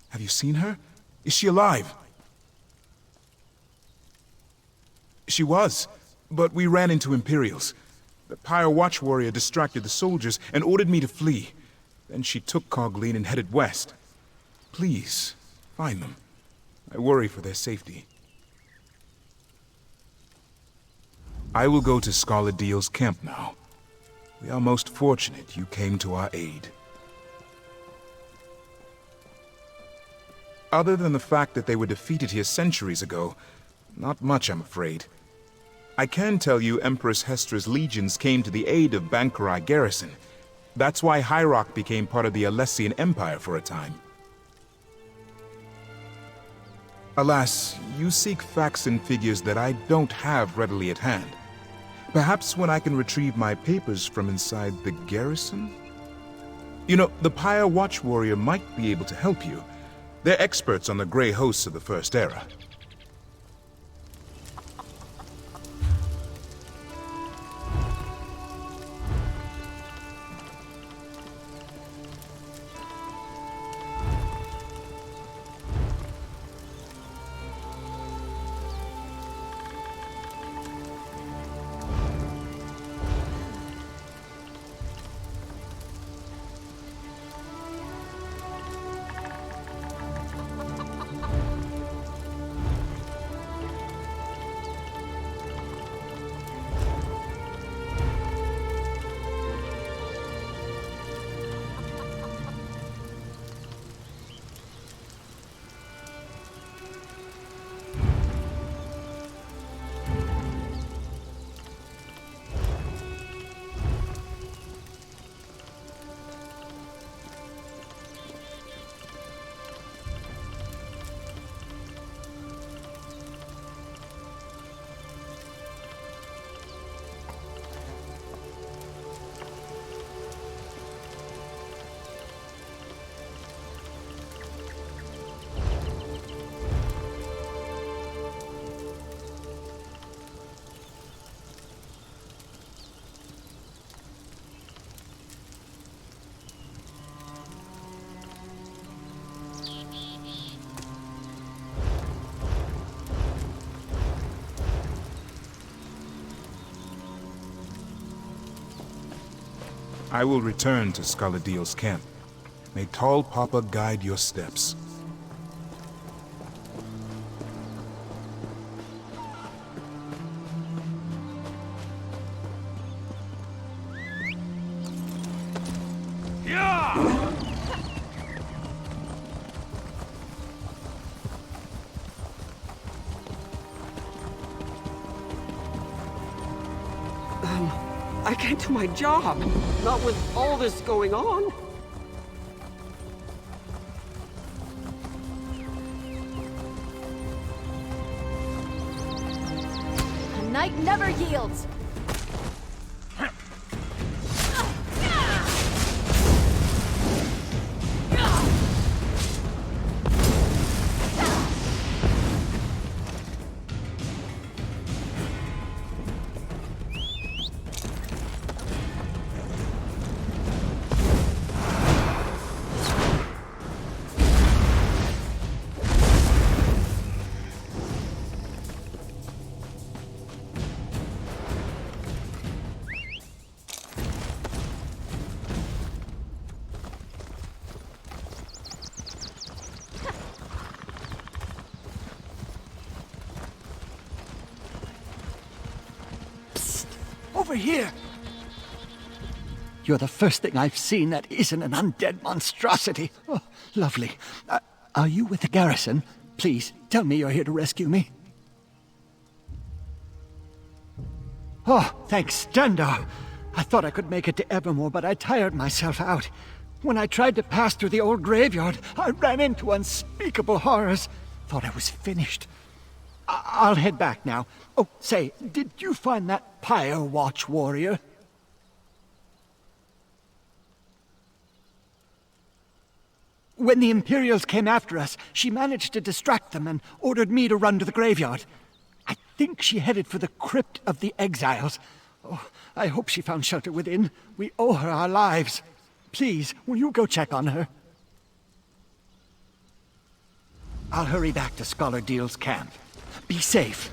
Have you seen her? Is she alive? She was, but we ran into Imperials. The Pyre Watch warrior distracted the soldiers and ordered me to flee. Then she took Cogleen and headed west. Please, find them. I worry for their safety. I will go to Scholar Deal's camp now. We are most fortunate you came to our aid. Other than the fact that they were defeated here centuries ago, not much, I'm afraid. I can tell you Empress Hestra's legions came to the aid of Bankarai garrison. That's why Hyrok became part of the Alessian Empire for a time. Alas, you seek facts and figures that I don't have readily at hand. Perhaps when I can retrieve my papers from inside the garrison? You know, the Pyre Watch Warrior might be able to help you. They're experts on the Grey Hosts of the First Era. I will return to Scholar Deal's camp. May Tall Papa guide your steps. I can't do my job, not with all this going on. A knight never yields. Over here! You're the first thing I've seen that isn't an undead monstrosity. Oh, lovely. Are you with the garrison? Please, tell me you're here to rescue me. Oh, thanks, Stendar. I thought I could make it to Evermore, but I tired myself out. When I tried to pass through the old graveyard, I ran into unspeakable horrors. Thought I was finished. I'll head back now. Oh, say, did you find that Pyre Watch warrior? When the Imperials came after us, she managed to distract them and ordered me to run to the graveyard. I think she headed for the Crypt of the Exiles. Oh, I hope she found shelter within. We owe her our lives. Please, will you go check on her? I'll hurry back to Scholar Deal's camp. Be safe.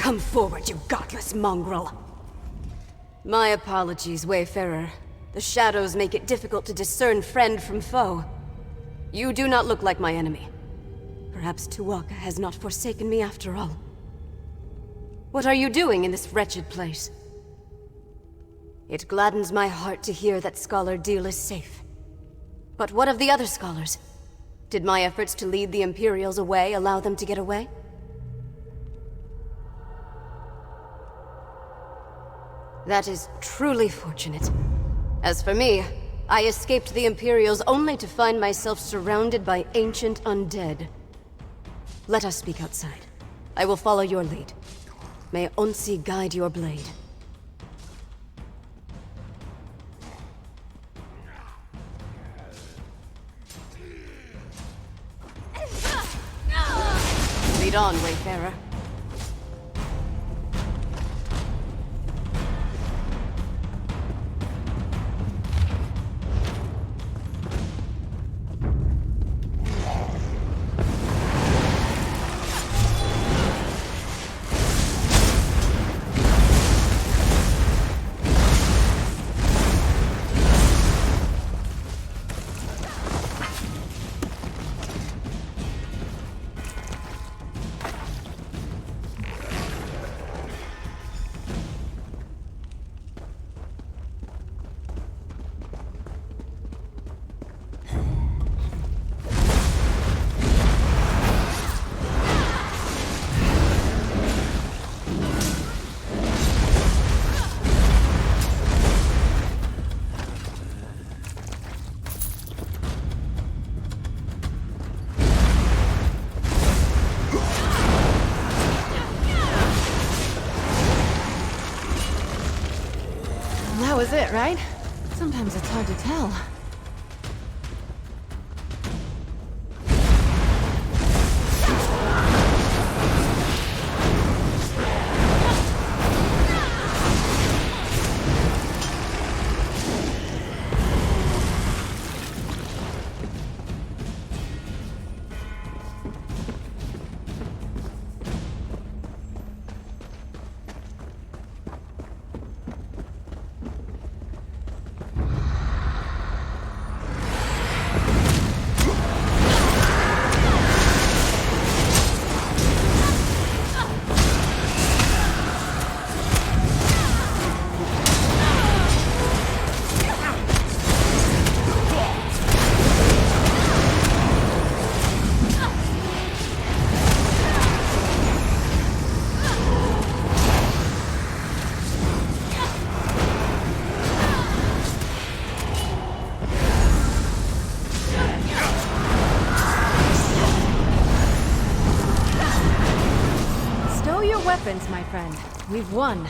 Come forward, you godless mongrel! My apologies, Wayfarer. The shadows make it difficult to discern friend from foe. You do not look like my enemy. Perhaps Tuwaka has not forsaken me after all. What are you doing in this wretched place? It gladdens my heart to hear that Scholar Deal is safe. But what of the other scholars? Did my efforts to lead the Imperials away allow them to get away? That is truly fortunate. As for me, I escaped the Imperials only to find myself surrounded by ancient undead. Let us speak outside. I will follow your lead. May Onsi guide your blade. Lead on, Wayfarer. That was it, right? Sometimes it's hard to tell. Weapons, my friend. We've won.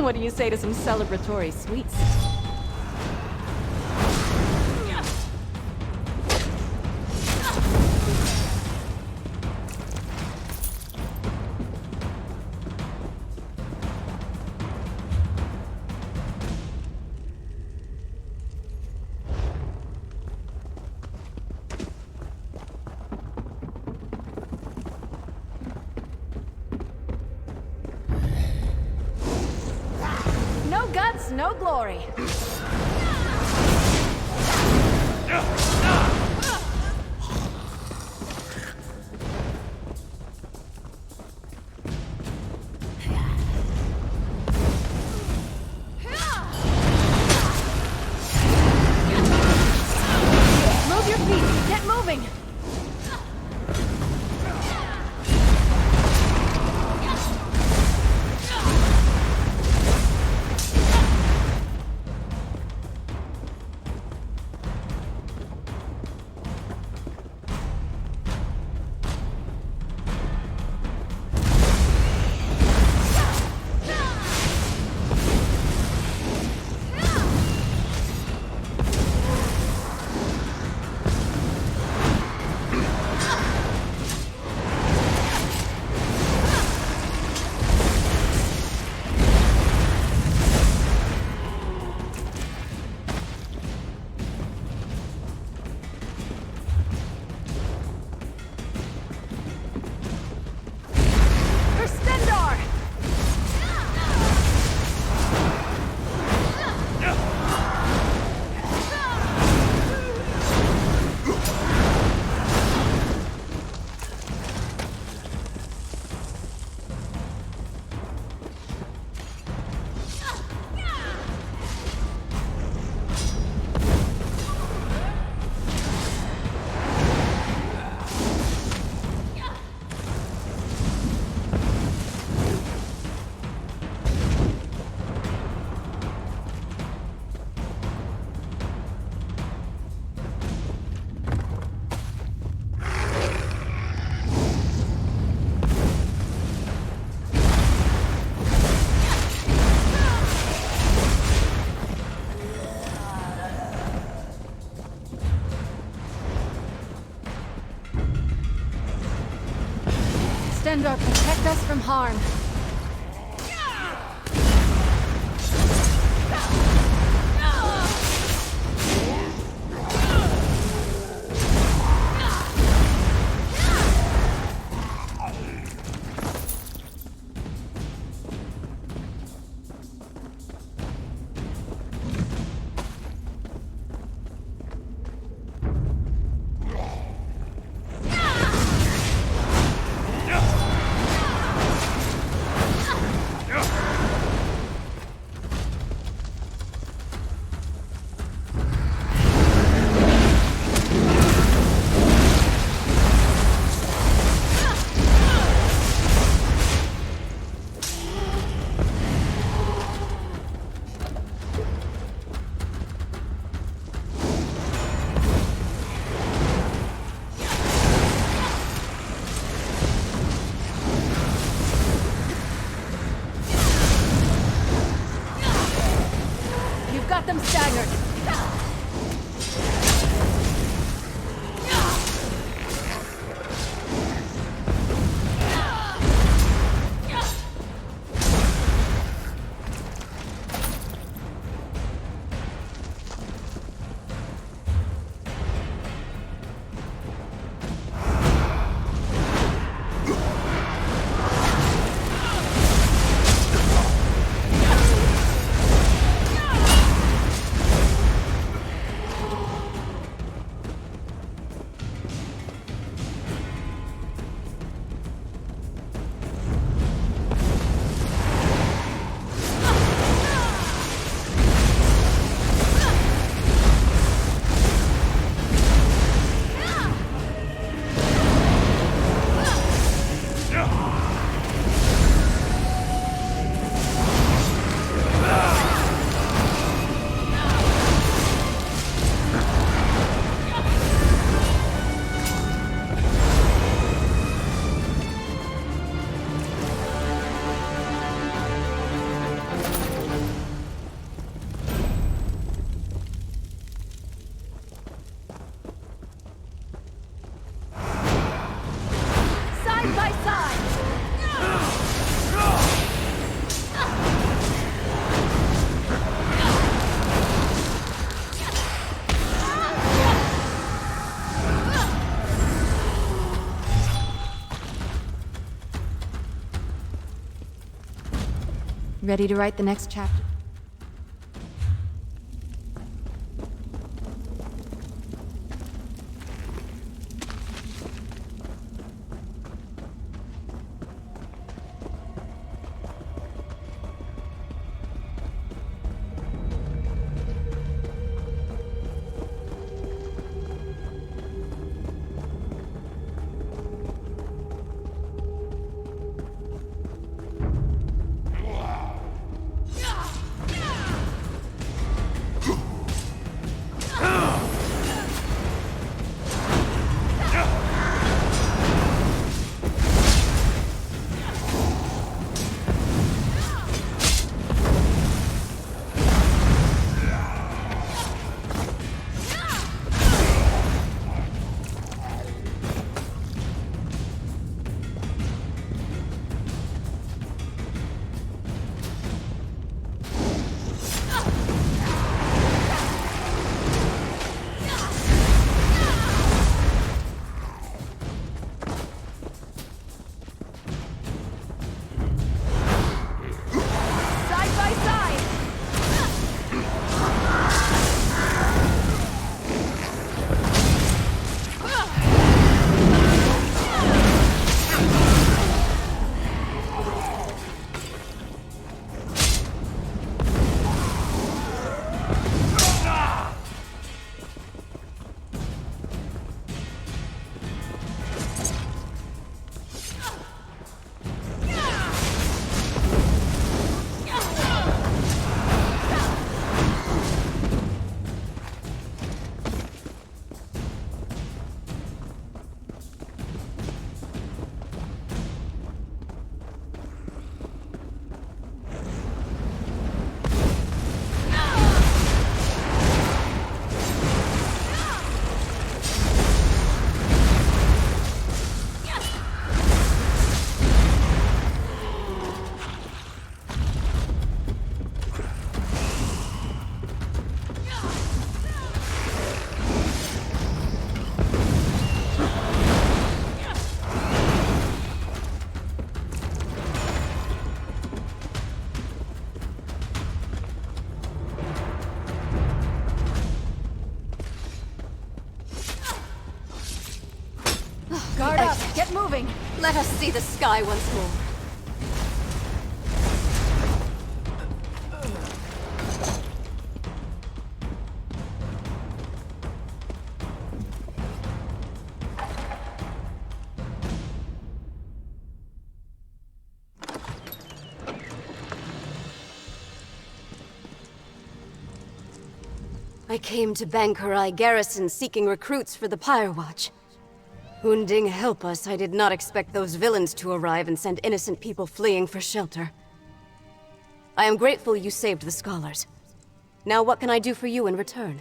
What do you say to some celebratory sweets? No glory. Move your feet. Get moving. Stendarr, protect us from harm. Got them staggered. Ready to write the next chapter? Let us see the sky once more. I came to Bankurai Garrison seeking recruits for the Pyre Watch. Hunding help us, I did not expect those villains to arrive and send innocent people fleeing for shelter. I am grateful you saved the scholars. Now what can I do for you in return?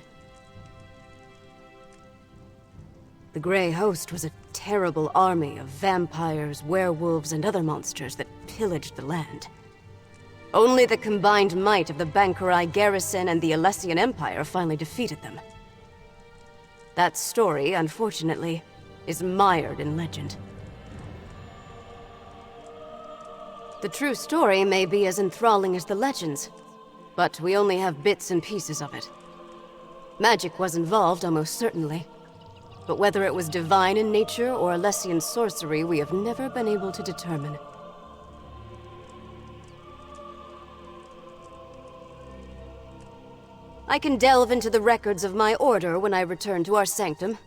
The Grey Host was a terrible army of vampires, werewolves, and other monsters that pillaged the land. Only the combined might of the Bankurai Garrison and the Alessian Empire finally defeated them. That story, unfortunately, is mired in legend. The true story may be as enthralling as the legends, but we only have bits and pieces of it. Magic was involved, almost certainly. But whether it was divine in nature or Alessian sorcery, we have never been able to determine. I can delve into the records of my order when I return to our sanctum,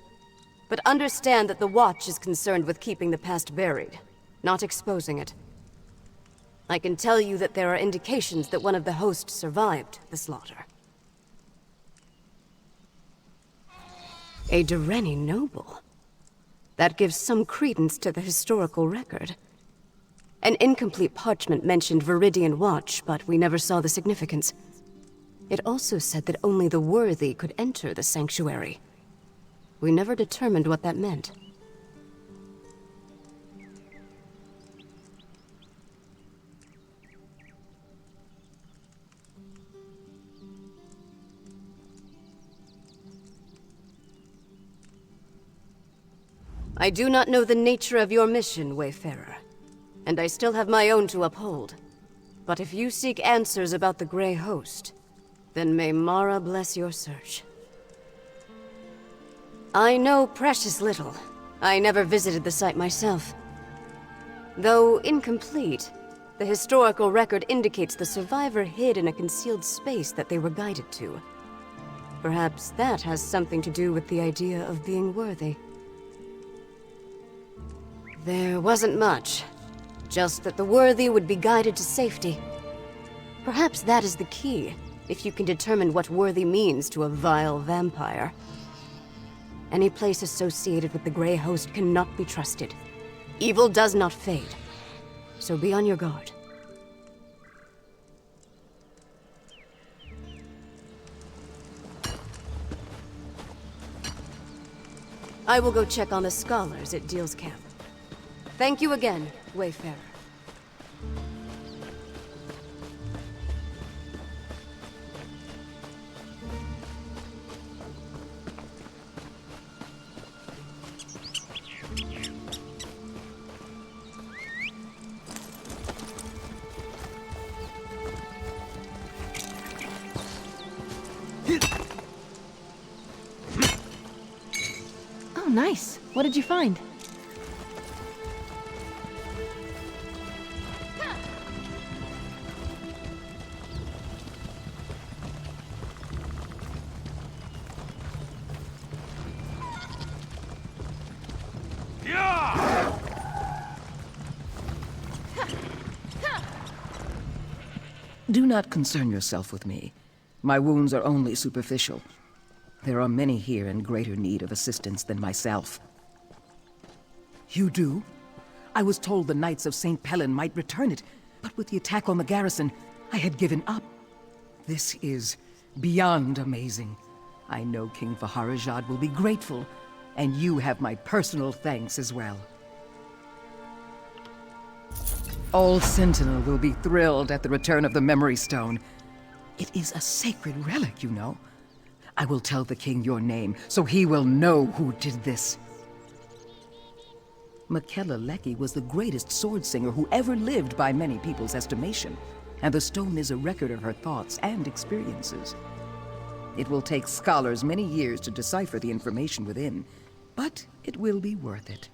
but understand that the Watch is concerned with keeping the past buried, not exposing it. I can tell you that there are indications that one of the hosts survived the slaughter. A Durrani noble. That gives some credence to the historical record. An incomplete parchment mentioned Viridian Watch, but we never saw the significance. It also said that only the worthy could enter the sanctuary. We never determined what that meant. I do not know the nature of your mission, Wayfarer, and I still have my own to uphold. But if you seek answers about the Grey Host, then may Mara bless your search. I know precious little. I never visited the site myself. Though incomplete, the historical record indicates the survivor hid in a concealed space that they were guided to. Perhaps that has something to do with the idea of being worthy. There wasn't much. Just that the worthy would be guided to safety. Perhaps that is the key, if you can determine what worthy means to a vile vampire. Any place associated with the Grey Host cannot be trusted. Evil does not fade, so be on your guard. I will go check on the scholars at Deal's camp. Thank you again, Wayfarer. Oh, nice. What did you find? Do not concern yourself with me. My wounds are only superficial. There are many here in greater need of assistance than myself. You do? I was told the Knights of St. Pellin might return it, but with the attack on the garrison, I had given up. This is beyond amazing. I know King Faharajad will be grateful, and you have my personal thanks as well. All Sentinel will be thrilled at the return of the Memory Stone. It is a sacred relic, you know. I will tell the king your name, so he will know who did this. Makella Lecky was the greatest sword singer who ever lived by many people's estimation, and the stone is a record of her thoughts and experiences. It will take scholars many years to decipher the information within, but it will be worth it.